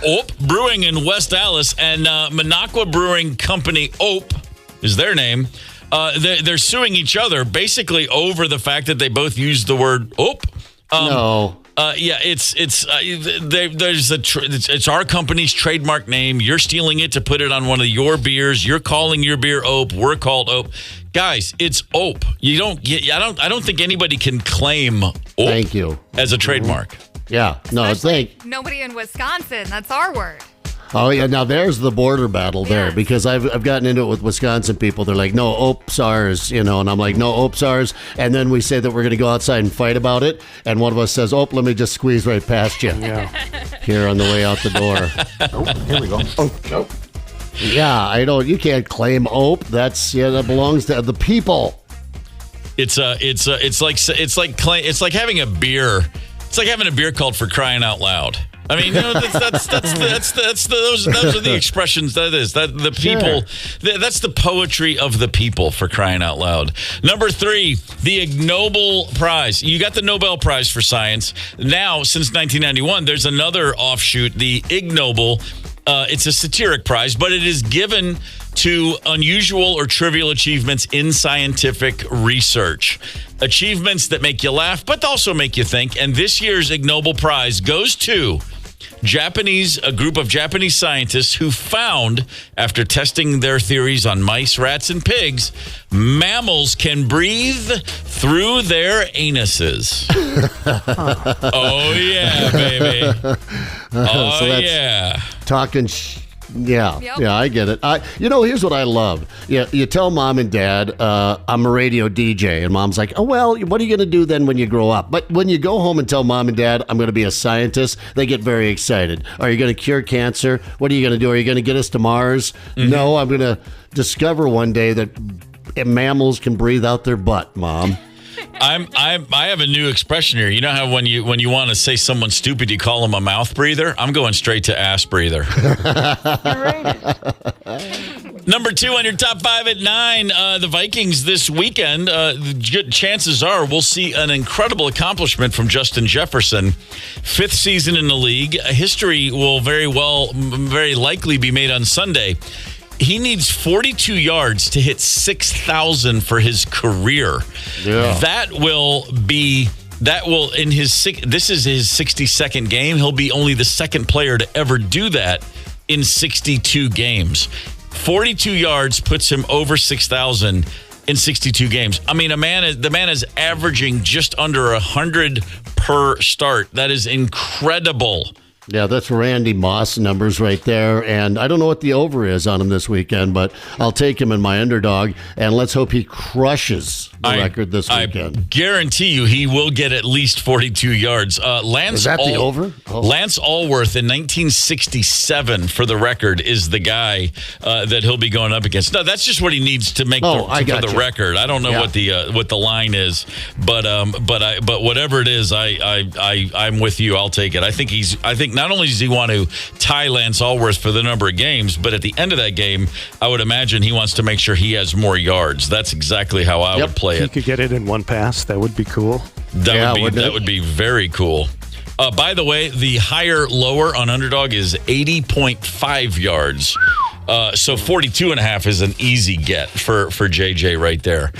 Ope Brewing in West Allis and Minocqua Brewing Company. Ope is their name. They're suing each other basically over the fact that they both use the word "ope." No. Yeah, it's our company's trademark name. You're stealing it to put it on one of your beers. You're calling your beer Ope. We're called Ope. Guys, it's Ope. I don't think anybody can claim Ope. Thank you. As a trademark. Yeah. No, Nobody in Wisconsin. That's our word. Oh, yeah. Now, there's the border battle there because I've gotten into it with Wisconsin people. They're like, no, OPSARs, and I'm like, no, OPSARs. And then we say that we're going to go outside and fight about it. And one of us says, let me just squeeze right past you here on the way out the door. Here we go. Oh. Yeah, you can't claim OP. That belongs to the people. It's like having a beer. It's like having a beer called For Crying Out Loud. I mean, those are the expressions. The people. That's the poetry of the people, for crying out loud. Number 3, the Ig Nobel Prize. You got the Nobel Prize for science. Now, since 1991, there's another offshoot, the Ig Nobel. It's a satiric prize, but it is given to unusual or trivial achievements in scientific research. Achievements that make you laugh, but also make you think. And this year's Ig Nobel Prize goes to a group of Japanese scientists who found, after testing their theories on mice, rats, and pigs, mammals can breathe through their anuses. Oh, yeah, baby. Oh, so that's yeah. Talking Yeah, I get it. Here's what I love. You tell mom and dad, I'm a radio DJ, and mom's like, oh, well, what are you going to do then when you grow up? But when you go home and tell mom and dad, I'm going to be a scientist, they get very excited. Are you going to cure cancer? What are you going to do? Are you going to get us to Mars? Mm-hmm. No, I'm going to discover one day that mammals can breathe out their butt, Mom. I have a new expression here. You know how when you want to say someone stupid, you call them a mouth breather? I'm going straight to ass breather. Number 2 on your top 5 at 9, the Vikings this weekend. Good chances are we'll see an incredible accomplishment from Justin Jefferson. 5th season in the league. History will very likely be made on Sunday. He needs 42 yards to hit 6,000 for his career. Yeah. This is his 62nd game. He'll be only the second player to ever do that in 62 games. 42 yards puts him over 6,000 in 62 games. I mean, the man is averaging just under 100 per start. That is incredible. Yeah, that's Randy Moss numbers right there. And I don't know what the over is on him this weekend, but I'll take him in my underdog, and let's hope he crushes the record this weekend. I guarantee you he will get at least 42 yards. Is that the over? Oh. Lance Allworth in 1967, for the record, is the guy that he'll be going up against. No, that's just what he needs to make for the record. I don't know what the line is, but whatever it is, I'm with you. I'll take it. I think not only does he want to tie Lance Allworth for the number of games, but at the end of that game, I would imagine he wants to make sure he has more yards. That's exactly how I would play it. He could get it in one pass. That would be cool. That would be very cool. By the way, the higher-lower on underdog is 80.5 yards. So 42.5 is an easy get for JJ right there.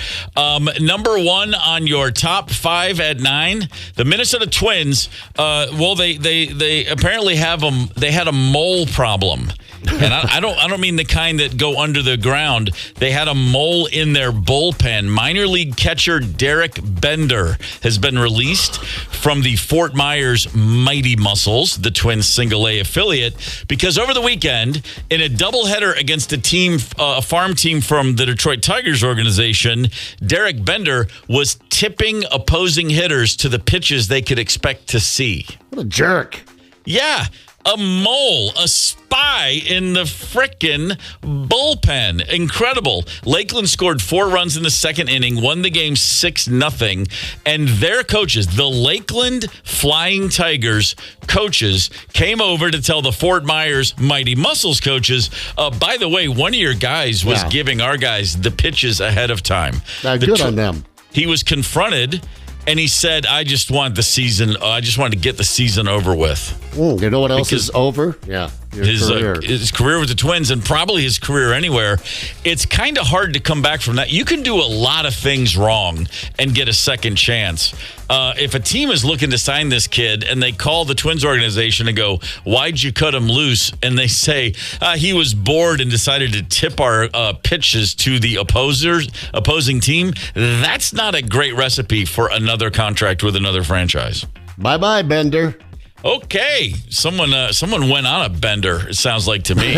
Number 1 on your top 5 at 9, the Minnesota Twins. They apparently had a mole problem. And I don't mean the kind that go under the ground. They had a mole in their bullpen. Minor league catcher Derek Bender has been released from the Fort Myers Mighty Muscles, the Twins single-A affiliate, because over the weekend, in a doubleheader against a farm team from the Detroit Tigers organization, Derek Bender was tipping opposing hitters to the pitches they could expect to see. What a jerk. Yeah. A mole, a spy in the frickin' bullpen. Incredible. Lakeland scored 4 runs in the second inning, won the game 6-0, and their coaches, the Lakeland Flying Tigers coaches, came over to tell the Fort Myers Mighty Muscles coaches, by the way, one of your guys was giving our guys the pitches ahead of time. Good on them. He was confronted, and he said, I just wanted to get the season over with. You know what else is over? Yeah. His career with the Twins, and probably his career anywhere. It's kind of hard to come back from that. You can do a lot of things wrong and get a second chance. If a team is looking to sign this kid and they call the Twins organization and go, why'd you cut him loose? And they say, he was bored and decided to tip our pitches to the opposing team. That's not a great recipe for another contract with another franchise. Bye-bye, Bender. Okay, someone went on a bender, it sounds like to me.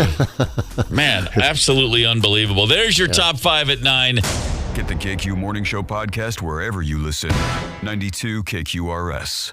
Man, absolutely unbelievable. There's your top 5 at 9. Get the KQ Morning Show podcast wherever you listen. 92 KQRS.